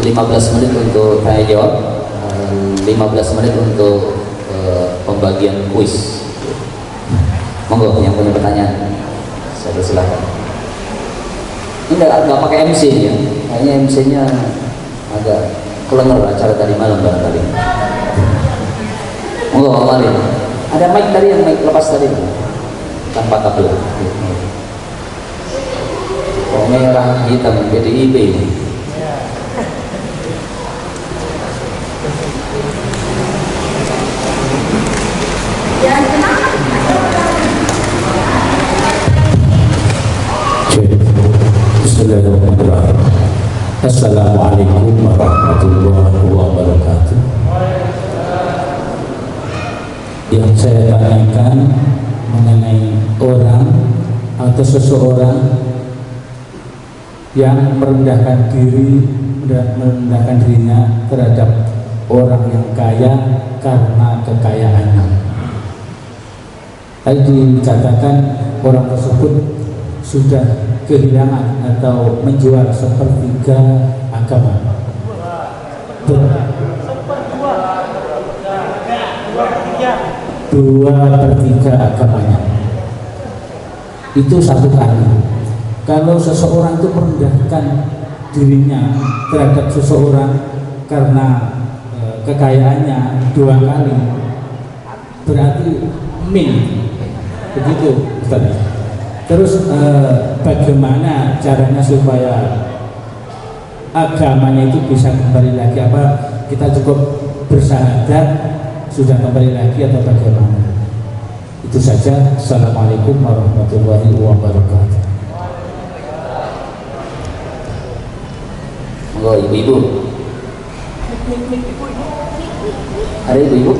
15 menit untuk tanya jawab, 15 menit untuk pembagian kuis. Monggo yang punya pertanyaan, saya persilahkan. Ini nggak pakai MC ya, kayaknya MC-nya agak kelenger acara tadi malam barangkali. Monggo Pak Mari. Ada mic tadi yang mic lepas tadi tanpa kabel. Oh, merah hitam PDIP ini. Bismillahirrahmanirrahim. Assalamualaikum warahmatullahi wabarakatuh. Yang saya tanyakan mengenai orang atau seseorang yang merendahkan dirinya terhadap orang yang kaya karena kekayaannya. Tadi dikatakan orang tersebut sudah kehilangan atau menjual sepertiga agama. Dua per tiga agamanya. Itu satu kali. Kalau seseorang itu merendahkan dirinya terhadap seseorang karena kekayaannya 2 kali, berarti min. Begitu Ustaz. Terus bagaimana caranya supaya agamanya itu bisa kembali lagi? Apa kita cukup bersyahadat sudah kembali lagi atau bagaimana? Itu saja. Assalamualaikum warahmatullahi wabarakatuh. Monggo ibu-ibu. Ada ibu-ibu?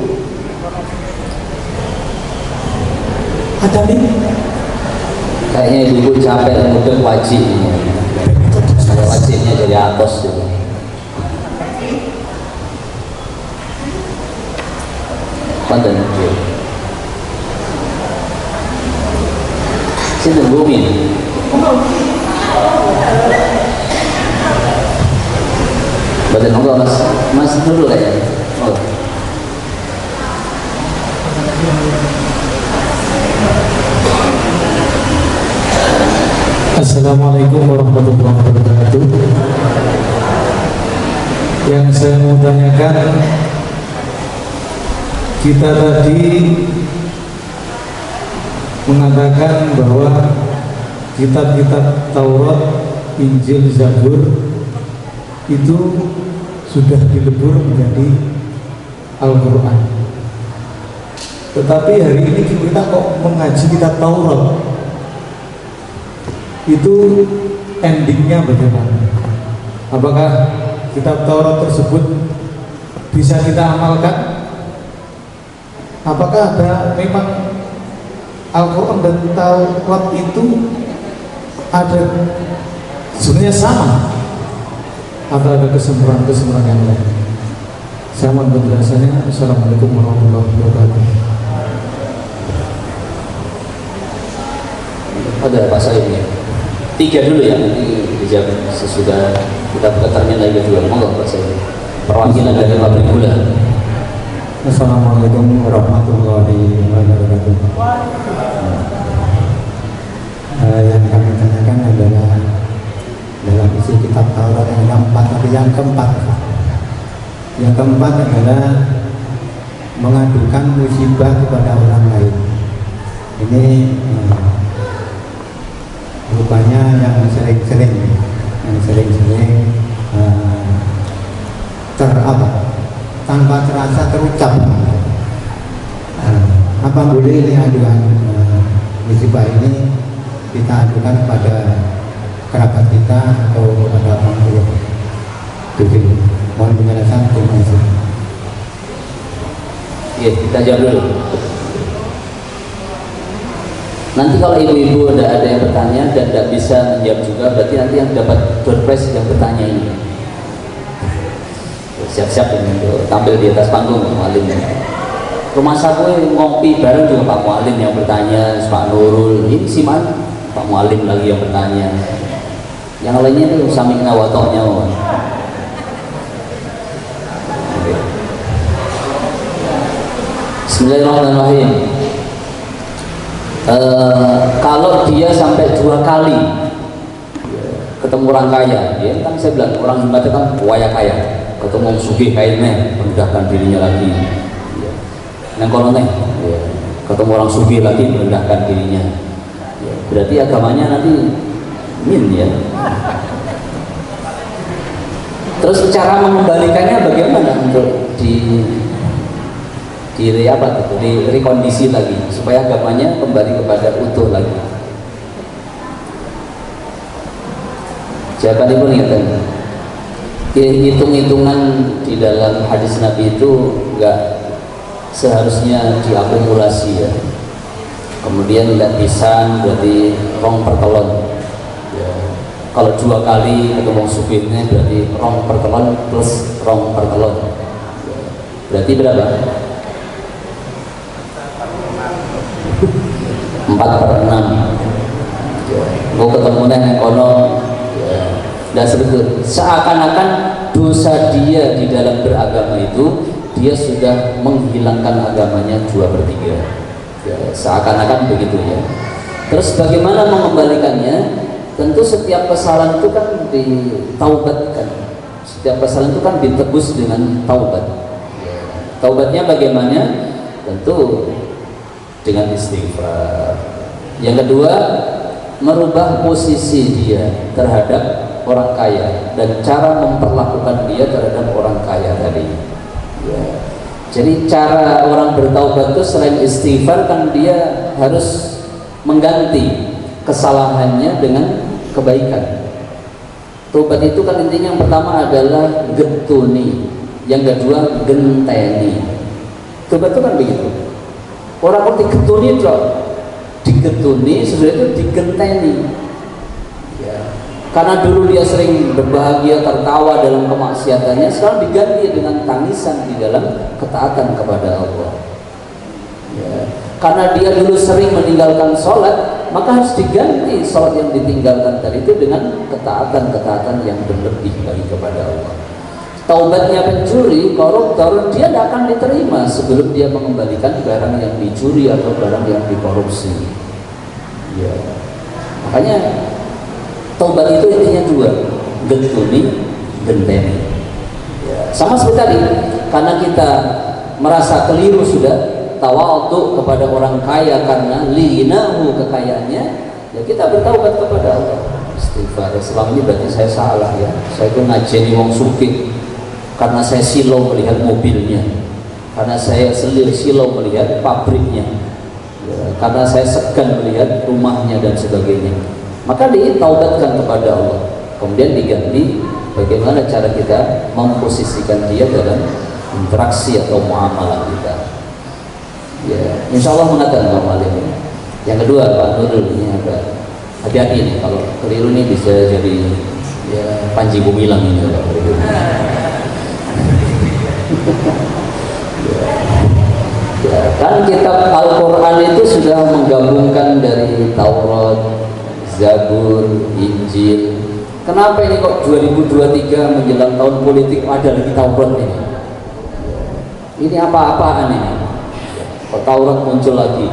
Ada nih. Kayaknya ibu-ibu capek mungkin wajib. Ada wajibnya jadi atos juga. Pandan. Sini bumi. Badan enggak mas dulu lah ya. Oh. Assalamualaikum warahmatullahi wabarakatuh. Yang saya mau tanyakan, kita tadi mengatakan bahwa kitab-kitab Taurat, Injil, Zabur itu sudah dilebur menjadi Al-Quran. Tetapi hari ini kita kok mengaji kitab Taurat, itu endingnya bagaimana? Apakah kitab Taurat tersebut bisa kita amalkan? Apakah ada memang Al-Quran dan Taurat itu ada sebenarnya sama atau ada kesempurnaan yang lain? Saya mohon penjelasannya. Assalamualaikum warahmatullahi wabarakatuh. Ada Pak Said. 3 dulu ya, nanti dijawab sesudah kita buka terminal lagi kedua. Monggo Pak Said. Perwakilan dari pabrik gula. Assalamualaikum warahmatullahi wabarakatuh. Yang kami tanyakan adalah dalam isi kitab Taurat yang keempat, tapi yang keempat adalah mengadukan musibah kepada orang lain. Ini rupanya yang sering-sering tanpa terasa terucap. Apa boleh ini aduan musibah ini kita adukan kepada kerabat kita atau kepada orang tua? Itu mohon penjelasan. Terima kasih. Ya, kita jawab dulu. Nanti kalau ibu-ibu ada yang bertanya dan tidak bisa menjawab juga, berarti nanti yang dapat door prize yang bertanya ini. Siap-siap ini tampil di atas panggung Pak Mualim. Rumah saku ngopi bareng juga Pak Mualim yang bertanya, Pak Nurul, ini si Man, Pak Mualim lagi yang bertanya. Yang lainnya itu saming ngawatoknya. Bismillahirrahmanirrahim. Kalau dia sampai 2 kali ketemu orang kaya, ya kan saya bilang orang hebat itu kan kaya, ketemu orang sugih kayaknya merendahkan dirinya lagi. Yang kalau ketemu orang sugih lagi merendahkan dirinya, ya, berarti agamanya nanti ya. Terus cara mengembalikannya bagaimana untuk direkondisi lagi supaya agamanya kembali kepada utuh lagi. Jawaban ibu ingatkan, hitung-hitungan di dalam hadis Nabi itu enggak seharusnya diakumulasi ya. Kemudian tidak bisa berarti rong pertelon ya. Kalau 2 kali ketemu supirnya berarti rong pertelon plus rong pertelon ya. Berarti berapa? 4/6 ya. Mau ketemu yang kono ya. Dan sebetulnya seakan-akan dosa dia di dalam beragama itu dia sudah menghilangkan agamanya 2/3 ya, seakan-akan begitu ya. Terus bagaimana mengembalikannya? Tentu setiap kesalahan itu kan ditaubatkan, setiap kesalahan itu kan ditebus dengan taubat ya. Taubatnya bagaimana? Tentu dengan istighfar. Yang kedua, merubah posisi dia terhadap orang kaya dan cara memperlakukan dia terhadap orang kaya tadi ya. Jadi cara orang bertaubat itu selain istighfar kan dia harus mengganti kesalahannya dengan kebaikan. Taubat itu kan intinya yang pertama adalah getuni, yang kedua genteni. Taubat itu kan begitu. Orang kok digetuni digetuni, sesudah itu digenteni ya. Karena dulu dia sering berbahagia tertawa dalam kemaksiatannya, sekarang diganti dengan tangisan di dalam ketaatan kepada Allah ya. Karena dia dulu sering meninggalkan sholat, maka harus diganti sholat yang ditinggalkan tadi itu dengan ketaatan-ketaatan yang berlebih bagi kepada Allah. Taubatnya pencuri, koruptor, dia tidak akan diterima sebelum dia mengembalikan barang yang dicuri atau barang yang dikorupsi ya. Makanya taubat itu intinya 2, gentuni, genteni ya. Sama seperti tadi, karena kita merasa keliru sudah tawadhu kepada orang kaya karena linahu kekayaannya ya, kita bertaubat kepada Allah, istighfar. Selama ini berarti saya salah ya, saya itu ngajeni wong sugih karena saya silau melihat mobilnya, karena saya silau melihat pabriknya ya, karena saya segan melihat rumahnya dan sebagainya. Maka ditaubatkan kepada Allah, kemudian diganti bagaimana cara kita memposisikan dia dalam interaksi atau muamalah kita ya. Insya Allah mengatakan Pak Malim. Yang kedua Pak Nurul, ini agak hati-hati nih, kalau keliru nih bisa jadi ya Panji Gumilang ini kalau keliru ya, kan kitab Al-Quran itu sudah menggabungkan dari Taurat, Zabur, Injil. Kenapa ini kok 2023 menjelang tahun politik ada lagi Taurat ini? Ini apa-apaan ini? Kok Taurat muncul lagi?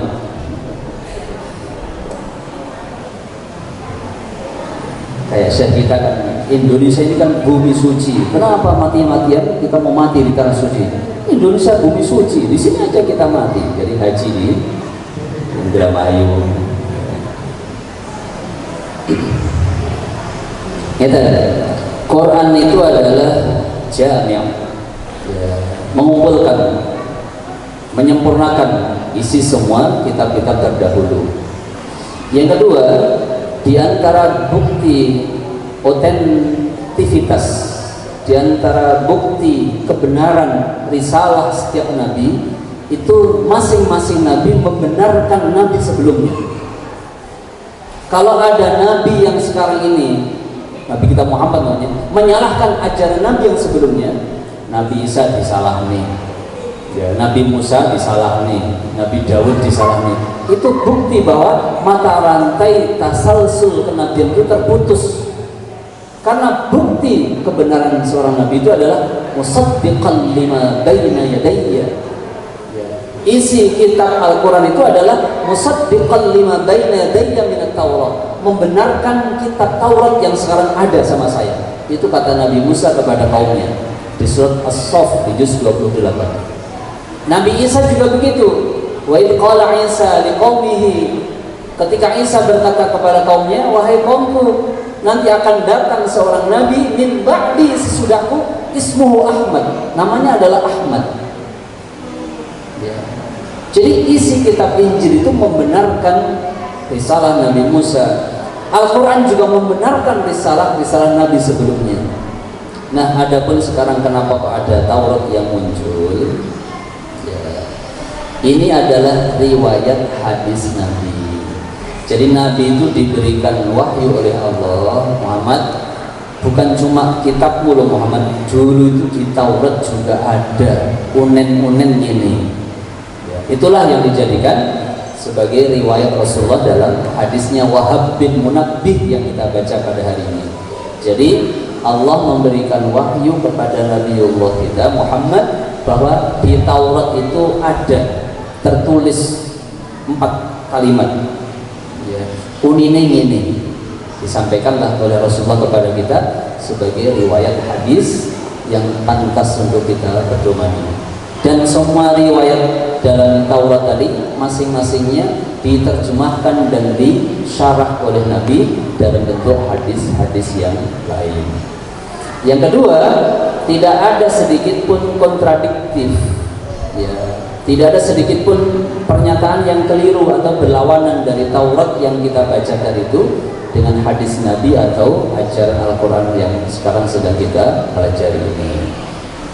Kayak Syekh kita kan, Indonesia ini kan bumi suci. Kenapa mati-matian kita mau mati di tanah suci? Indonesia bumi suci, di sini aja kita mati. Jadi haji di Indramayu. Quran itu adalah jami', ya, mengumpulkan, menyempurnakan isi semua kitab-kitab terdahulu. Yang kedua, di antara bukti otentivitas, di antara bukti kebenaran risalah setiap nabi itu masing-masing nabi membenarkan nabi sebelumnya. Kalau ada nabi yang sekarang ini, Nabi kita Muhammad namanya, menyalahkan ajaran nabi yang sebelumnya, Nabi Isa disalahkan, ya, Nabi Musa disalahkan, Nabi Daud disalahkan, itu bukti bahwa mata rantai tasalsul kenabian itu terputus. Karena bukti kebenaran seorang nabi itu adalah musaddiqan lima baina yadayya. Isi kitab Al-Quran itu adalah musaddiqan lima baina yadayya minat Taurat, membenarkan kitab Taurat yang sekarang ada sama saya. Itu kata Nabi Musa kepada kaumnya di surat As-Saff di juz 28. Nabi Isa juga begitu. Wa idh qala Isa liqaumihi, ketika Isa berkata kepada kaumnya, wahai kaumku, nanti akan datang seorang nabi min ba'di, sesudahku, ismuhu Ahmad, namanya adalah Ahmad. Ya. Jadi isi kitab Injil itu membenarkan risalah Nabi Musa. Al-Quran juga membenarkan risalah Nabi sebelumnya. Nah, adapun sekarang kenapa kok ada Taurat yang muncul? Ya, ini adalah riwayat hadis Nabi. Jadi Nabi itu diberikan wahyu oleh Allah, Muhammad, bukan cuma kitabmu loh Muhammad, dulu itu di Taurat juga ada unen-unen ini. Itulah yang dijadikan sebagai riwayat Rasulullah dalam hadisnya Wahab bin Munabbih yang kita baca pada hari ini. Jadi Allah memberikan wahyu kepada Nabiullah kita Muhammad bahwa di Taurat itu ada tertulis 4 kalimat, ya, unine ini disampaikanlah oleh Rasulullah kepada kita sebagai riwayat hadis yang pantas untuk kita berdomani. Dan semua riwayat dalam Taurat tadi masing-masingnya diterjemahkan dan disyarah oleh Nabi dalam bentuk hadis-hadis yang lain. Yang kedua, tidak ada sedikit pun kontradiktif, ya, tidak ada sedikit pun pernyataan yang keliru atau berlawanan dari Taurat yang kita bacakan itu dengan hadis Nabi atau ajaran Al-Quran yang sekarang sedang kita pelajari ini.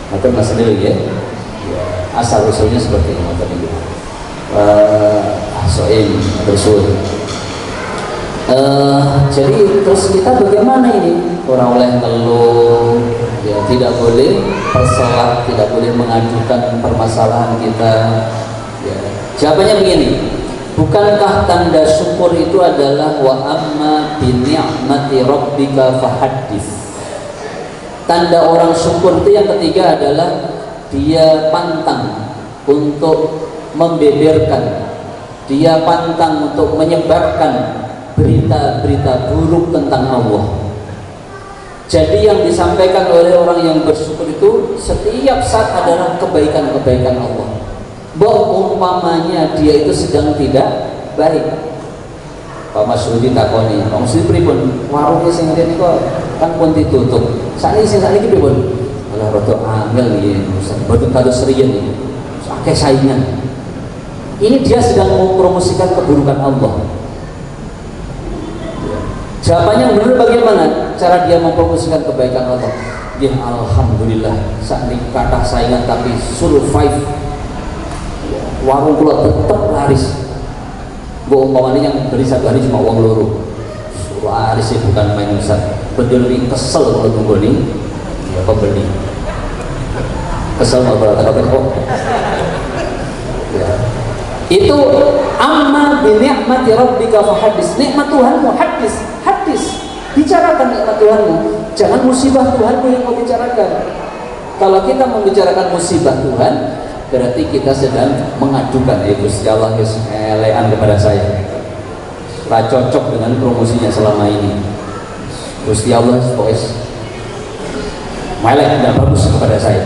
Maka masih dulu ya. Asal usulnya seperti ini tadi. Soim bersul. Jadi terus kita bagaimana ini? Orang oleh ngeluh, ya, tidak boleh bersolat, tidak boleh mengajukan permasalahan kita. Ya. Jawabannya begini. Bukankah tanda syukur itu adalah wa amma bi ni'mati rabbika fahaddits? Tanda orang syukur itu yang ketiga adalah dia pantang untuk membeberkan, dia pantang untuk menyebarkan berita-berita buruk tentang Allah. Jadi yang disampaikan oleh orang yang bersyukur itu setiap saat adalah kebaikan-kebaikan Allah. Bahwa umpamanya dia itu sedang tidak baik, Pak Masyudi takoni, Pak Masyudi pripun warungnya sing ngene kok kan pun ditutup. Sakniki pripun? Alah rada angel ya, betul kados riyen iki. Akeh saingan. Ini dia sedang mempromosikan keburukan Allah. Jawabannya benar bagaimana cara dia mempromosikan kebaikan Allah? Ya alhamdulillah, sakniki kathah saingan tapi survive. Warung kula tetep laris. Mbok umpamane yang beli satu hari cuma uang loro. Laris bukan main besar. Betul ini kesel kalau tunggu nih. Ya pembeli kesel nggak berkata kok ya. Itu amma bi ni'mati rabbika fahaddits, nikmat Tuhanmu hadis bicarakan nikmat Tuhanmu, jangan musibah Tuhanmu yang kau bicarakan. Kalau kita membicarakan musibah Tuhan berarti kita sedang mengadukan, ya Gusti Allah elean kepada saya, nggak cocok dengan promosinya selama ini. Gusti Allah pokoknya melek tidak bagus kepada saya.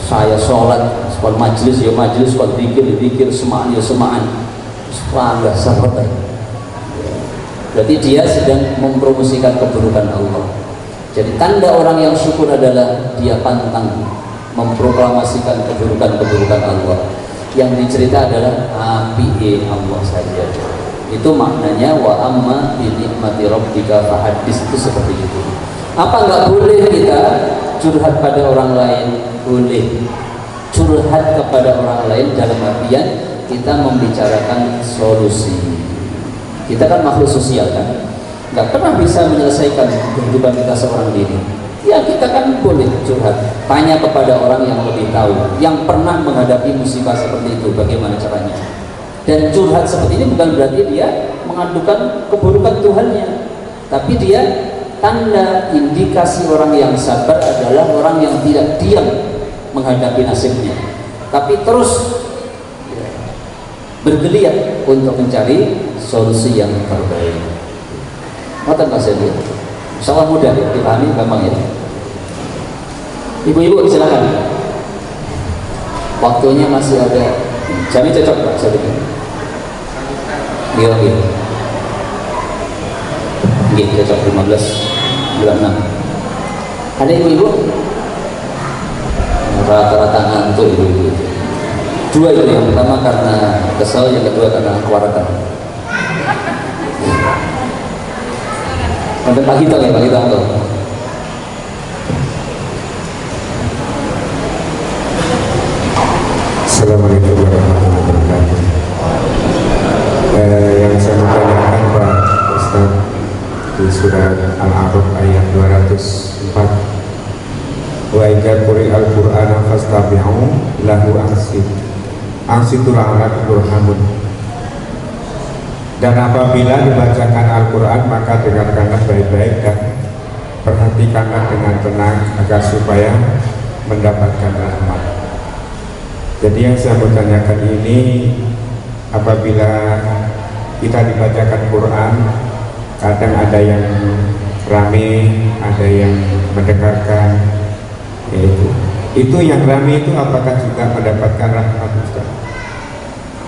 Saya sholat, sekolah majelis ya majelis, sekolah dikir, semaan ya semaan. Wah nggak sahabat. Berarti dia sedang mempromosikan keburukan Allah. Jadi tanda orang yang syukur adalah dia pantang memproklamasikan keburukan-keburukan Allah. Yang dicerita adalah api Allah saja. Itu maknanya wa amma bi nikmati rabbika fahaddits, itu seperti itu. Apa nggak boleh kita curhat pada orang lain? Boleh. Curhat kepada orang lain dalam artian kita membicarakan solusi. Kita kan makhluk sosial kan, nggak pernah bisa menyelesaikan kehidupan kita seorang diri. Ya kita kan boleh curhat, tanya kepada orang yang lebih tahu, yang pernah menghadapi musibah seperti itu, bagaimana caranya. Dan curhat seperti ini bukan berarti dia mengadukan keburukan Tuhannya, tapi dia tanda indikasi orang yang sabar adalah orang yang tidak diam menghadapi nasibnya, tapi terus bergeliat untuk mencari solusi yang terbaik. Mata Mas Endi, salah mudah ya, dipahami gampang ya. Ibu-ibu silakan. Waktunya masih ada. Jamnya cocok Pak, saya pikir. Iya, iya. Iya, cocok 15 bulan 6. Ada ibu-ibu? Rata-rata ngantuk ibu-ibu. Dua itu, yang pertama karena kesal, yang kedua karena kewarakan. Sampai pagi tau ya, pagi tau. Assalamualaikum warahmatullahi wabarakatuh. Yang saya mau tanyakan Pak Ustaz, di surat Al-A'raf ayat 204, wa idza quri'al qur'ana fastami'u lahu ansitu la'allakum turhamun. Dan apabila dibacakan Al-Quran maka dengarkanlah baik-baik dan perhatikanlah dengan tenang agar supaya mendapatkan rahmat. Jadi yang saya mau tanyakan ini, apabila kita dibacakan Quran, kadang ada yang rame, ada yang mendengarkan, itu yang rame itu apakah juga mendapatkan rahmat Ustaz?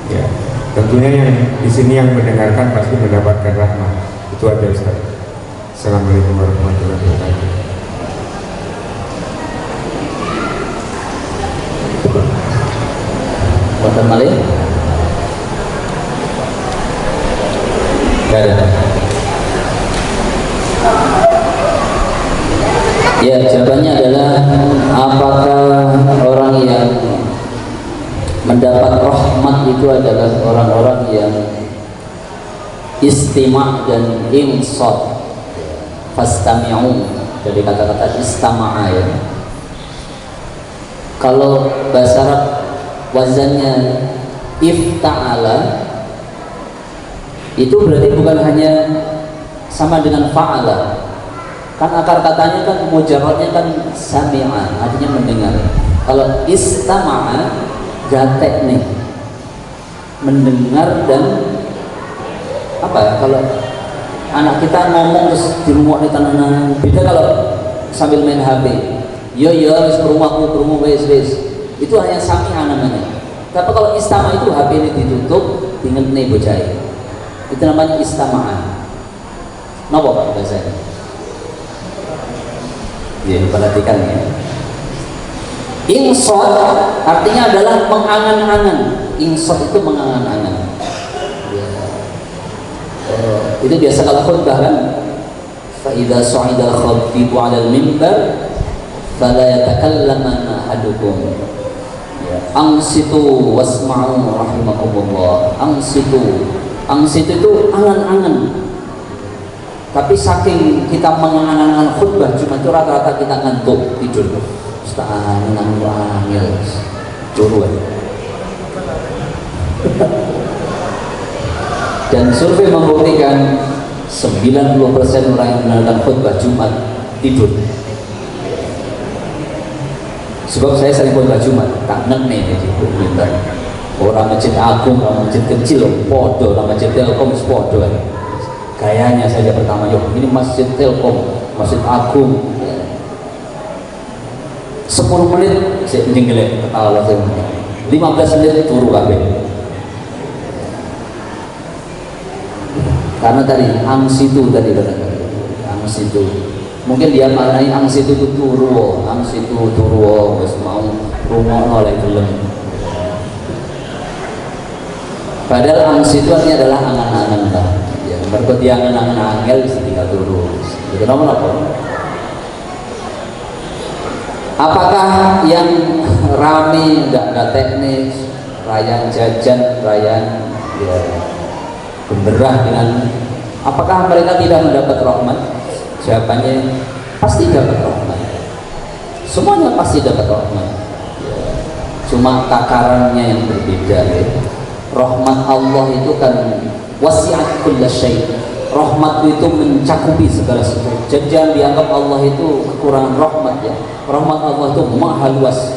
Ya, tentunya yang di sini yang mendengarkan pasti mendapatkan rahmat. Itu aja Ustaz. Assalamualaikum warahmatullahi wabarakatuh. Wonten malih? Gak ada. Ya, jawabannya adalah apakah orang yang mendapat rahmat itu adalah orang-orang yang istima' dan insot. Fastami'u dari kata-kata istama'a ya. Kalau bahasa Arab wazannya ifta'ala, itu berarti bukan hanya sama dengan fa'ala, kan akar katanya kan mujarradnya kan sami'a, artinya mendengar. Kalau istama'a gatek nih, mendengar dan apa ya, kalau anak kita ngomong terus di rumah di tanah, beda kalau sambil main HP, yo wis rumahku wis, itu hanya sami'a namanya. Tapi kalau istama itu HP ini ditutup, inget nih bocah, itu namanya istama'a. Napa Pak bahasanya? Ya, perhatikan ya. Insot artinya adalah mengangan-angan. Insot itu mengangan-angan. Ya. Itu biasa kalau khutbah kan. Fa idza sa'ida al-khatibu 'ala al-mimbar fala yatakallamanna ahadukum. Ya. Angsitu wasma'u rahimakumullah. Angsitu itu angan-angan. Tapi saking kita mengangan-angan khutbah, cuma itu rata-rata kita ngantuk tidur. Ustaz angel turu. Dan survei membuktikan 90% orang yang mendengarkan khutbah Jumat tidur. Sebab saya sering khutbah Jumat, tak nih di mimbar. Orang masjid agung, orang masjid kecil, podo, orang masjid Telkom, podo. Gayanya saja pertama, yuk ini masjid Telkom, masjid agung. 10 menit saya jenggelek ketawa saya, 15 menit turu kabeh. Karena tadi angsitu tadi kata-kata, angsitu Mungkin dia maknai angsitu turu, wis mau rungokno oleh gelem. Padahal angsitu artinya adalah angan-angan lah. Ya, mergo dia angan-angan angel bisa tinggal turu. Itu nomor apa? Apakah yang rame enggak teknis, rayan jajan, rayan ya genderah dengan, apakah mereka tidak mendapat rahmat? Jawabannya pasti dapat rahmat. Semuanya pasti dapat rahmat. Ya. Cuma takarannya yang berbeda ya. Rahmat Allah itu kan wasi'at kulla syai'. Rahmat itu mencakupi segala sesuatu. Jadi jangan dianggap Allah itu kekurangan rahmat ya. Rahmat Allah itu maha luas.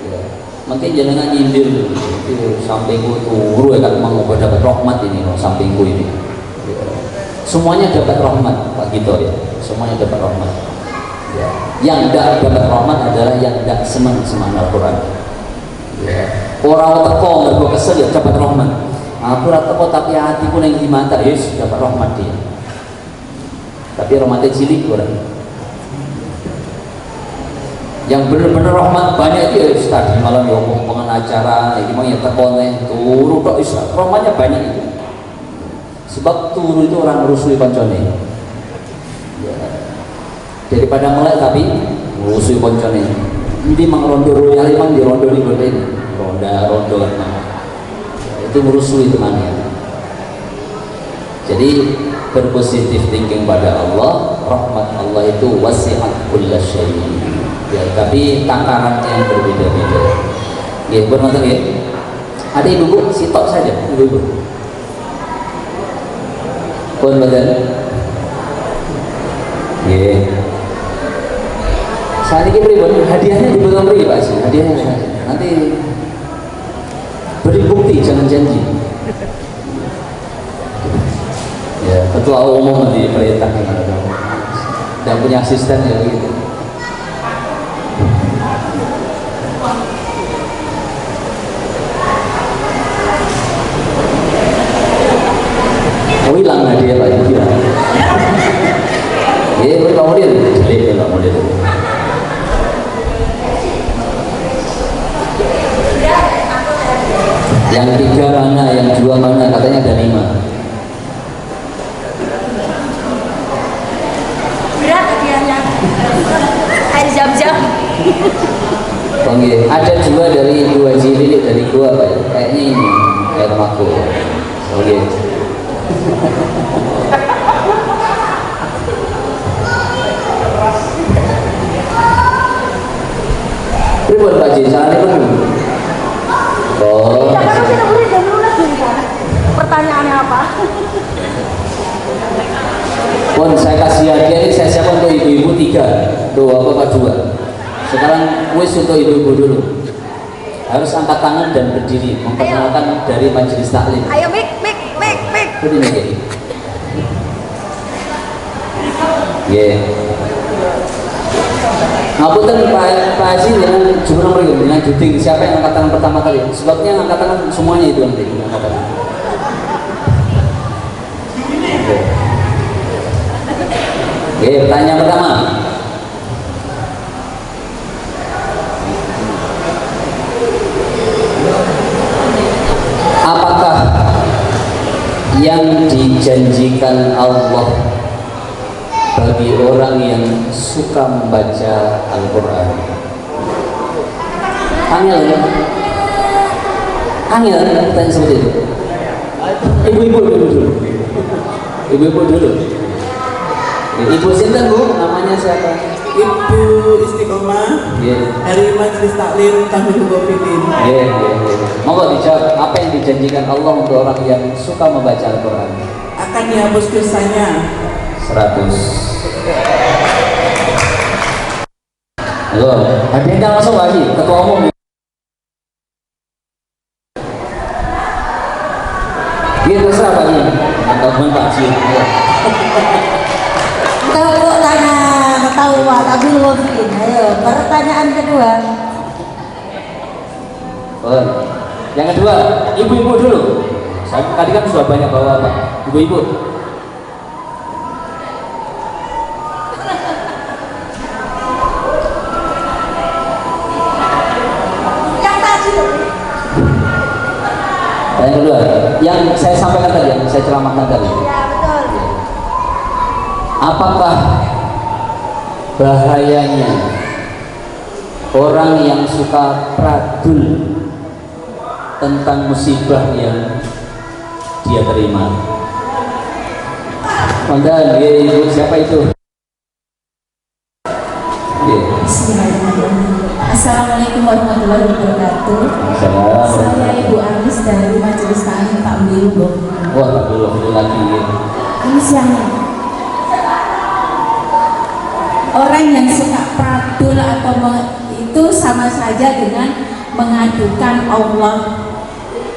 Ya. Mungkin jangan nyindir itu sampingku turu ya kan mau dapat rahmat ini loh sampingku ini. Ya. Semuanya dapat rahmat Pak Gito ya. Semuanya dapat rahmat. Ya. Yang tidak dapat rahmat adalah yang tidak senang sama Al-Quran. Ya. Orang teko nggak kesel ya dapat rahmat. Aku rata teko tapi hatiku yang dimata yes dapat rahmat dia. Tapi rahmatnya cilik orang. Yang benar-benar rahmat banyak itu ya tadi malam ya ngomong pengacara, ini mah ya teko nih turu kok Islam. Rahmatnya banyak itu. Sebab turu itu orang rusui koncone ya. Daripada melek tapi rusui koncone ini mang rondo royal mang di rondo ini rondo nah. Itu merusui temannya. Jadi berpositif thinking pada Allah, rahmat Allah itu wasi'at kulla syai'. Ya, tapi takarannya yang berbeda-beda. Ya, bermanfaat ya. Ada ibu-ibu sitok saja, ibu-ibu. Pun badan. Ya. Saat ini beri hadiahnya dipegang beri Pak sih. Hadiahnya nanti beri bukti, jangan janji. Ya, ketua umum nanti perintahkan dan punya asisten ya begitu. Oh hilang hadiah Pak, hilang. Ya, beri Pak Mudir, jadi Pak Mudir. Yang 3 mana, yang 2 mana, katanya ada 5. Berat hadiahnya. Air jam-jam. Oke, ada 2 dari 2 jilid dari gua Pak. Kayaknya ini air mako. Oke. Pripun Pak Ji, salahnya pun. Oh. Pertanyaannya apa? Pun saya kasih hadiah ini saya siapkan untuk ibu-ibu 3. Tuh apa 2. Sekarang kuis untuk ibu-ibu dulu. Harus angkat tangan dan berdiri memperkenalkan dari majelis taklim. Ayo mik. Berdiri lagi. Yeah. Ngapunten Pak Haji dengan jumlah nomor dengan juting. Siapa yang angkat tangan pertama kali? Sebabnya angkat tangan semuanya itu nanti. Oke, pertanyaan pertama. Apakah yang dijanjikan Allah bagi orang yang suka membaca Al-Quran? Angel ya? Angel tanya seperti itu. Ibu-ibu dulu. Ibu-ibu dulu. Ibu sinten Bu? Namanya siapa? Ibu Istiqomah dari Majelis Taklim Tahfidz Ghafilin. Monggo dijawab, apa yang dijanjikan Allah untuk orang yang suka membaca Al-Quran? Akan dihapus dosanya 100. Halo, hadiahnya langsung lagi ketua umum. Dia terserah Pak ini. Mantap Pak Sih. Tahu tanya, tahu Pak Abdul Wafin. Ayo, pertanyaan kedua. Oh, yang kedua, ibu-ibu dulu. Saya tadi kan sudah banyak bawa Pak. Ibu-ibu. Yang kedua, yang saya sampaikan tadi, yang saya ceramahkan tadi. Ya betul. Apakah bahayanya orang yang suka pradul tentang musibah yang dia terima? Maka siapa itu? Assalamualaikum warahmatullahi wabarakatuh. Saya Ibu Anis dari Majelis Ta'lim Takmil Lubuk. Wah, belum lagi. Ini siangnya. Orang yang suka pradul atau itu sama saja dengan mengadukan Allah.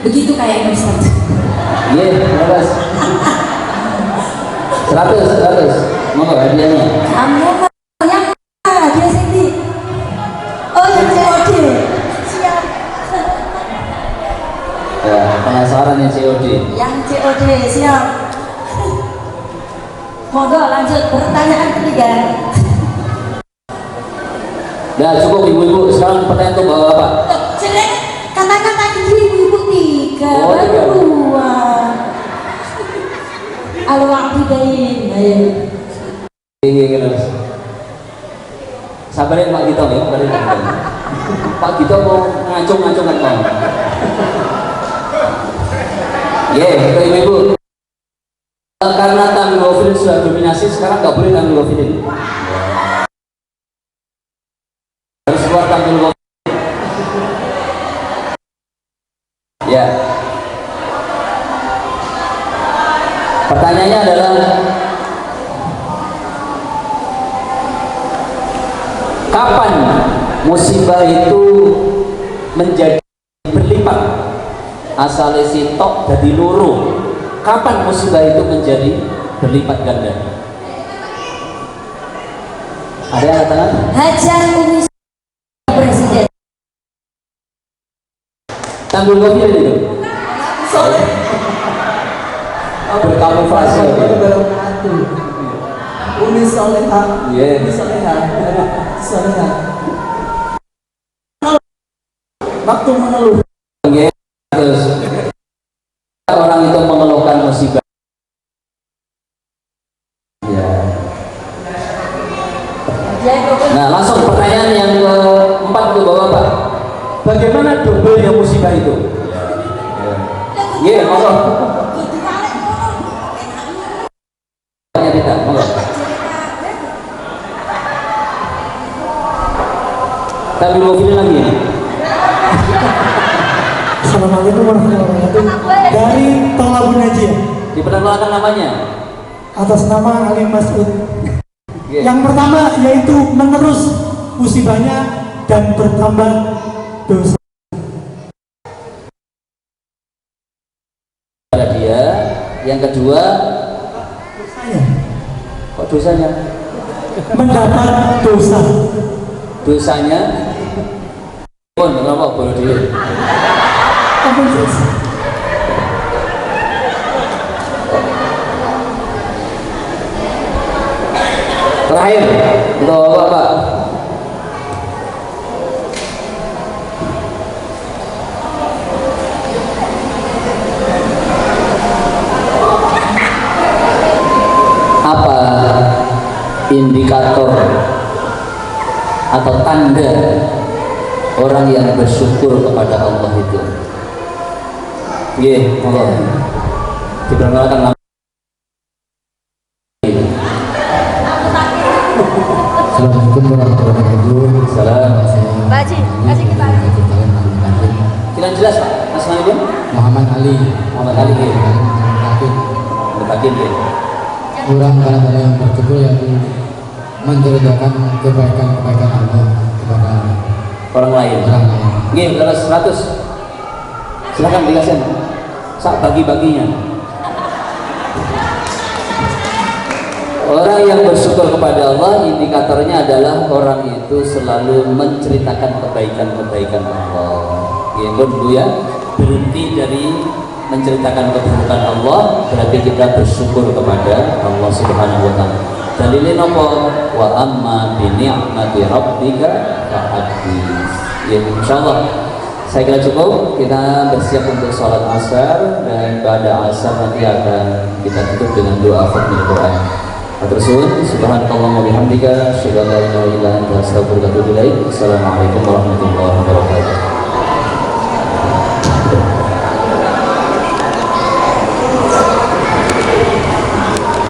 Begitu kayak Ustaz. Iya, terus. 100. Mau hadiahnya? Kamu yang dia sini. Oh yang COD. Siap. Ya, penasaran yang COD. Yang COD siap. Monggo lanjut pertanyaan ketiga. Ya cukup ibu-ibu, sekarang pertanyaan untuk bapak-bapak. Jelek, katakan tadi ibu-ibu 3, Oh, baru 2. tiga. Al-Waqidain, ayo. Iya, sabarin Pak Gito ya, sabarin Pak Gito. Pak Gito mau ngacung-ngacung kan Pak? Iya, itu ibu-ibu. Karena tamilofilin sudah dominasi, sekarang nggak boleh tamilofilin. Harus keluar tamilofilin. Ya. Pertanyaannya adalah kapan musibah itu menjadi berlipat? Asal isi tok jadi loro. Kapan musibah itu menjadi berlipat ganda? Ada yang katakan? Hajar Umi Presiden. Tanggul mobil itu. Soleh. Berkamuflase. Umi Soleha. Iya. Umi Soleha. Soleha. Waktu mengeluh. Oke. Terus orang itu mengeluhkan musibah. Ya. Nah, langsung pertanyaan yang keempat untuk bapak-bapak. Bagaimana dobelnya musibah itu? Iya, monggo. Tanya kita, monggo. Tapi mau pilih lagi ya? Assalamualaikum warahmatullahi wabarakatuh. Dari Tolabun Haji Diperkenalkan namanya. atas nama Ali Mas'ud. Iya. Yang pertama yaitu menerus musibahnya dan bertambah dosa. Pada dia. Yang kedua, Dosanya kok dosanya? mendapat dosa. Dosanya pun kenapa boleh dulu? Apa dosa? Terakhir untuk bapak. Apa indikator atau tanda orang yang bersyukur kepada Allah itu? Iya, monggo. Diperkenalkan nama. Assalamualaikum warahmatullahi wabarakatuh. Salam. Baji, kasih kita. Tidak jelas Pak, Mas Malibu? Muhammad Ali. Muhammad Ali ya. Berbakin ya. Orang pada yang bersyukur yang menceritakan kebaikan-kebaikan Allah kepada Orang lain. orang lain. Oke, terus 100. Silakan dikasih. Sak bagi-baginya. Orang yang bersyukur kepada Allah, indikatornya adalah orang itu selalu menceritakan kebaikan-kebaikan Allah. Ya, Bu ya, berhenti dari menceritakan keburukan Allah, berarti kita bersyukur kepada Allah Subhanahu wa taala. Dalilnya nopo? Wa amma bi ni'mati rabbika fahaddits. Ya, insyaallah Saya kira cukup, kita bersiap untuk sholat asar, dan pada asar nanti akan kita tutup dengan doa khatmul Quran. Atursun, subhanallah wa bihamdika, asyhadu an la ilaha illa anta, astaghfiruka wa atubu ilaik. Assalamualaikum warahmatullahi wabarakatuh.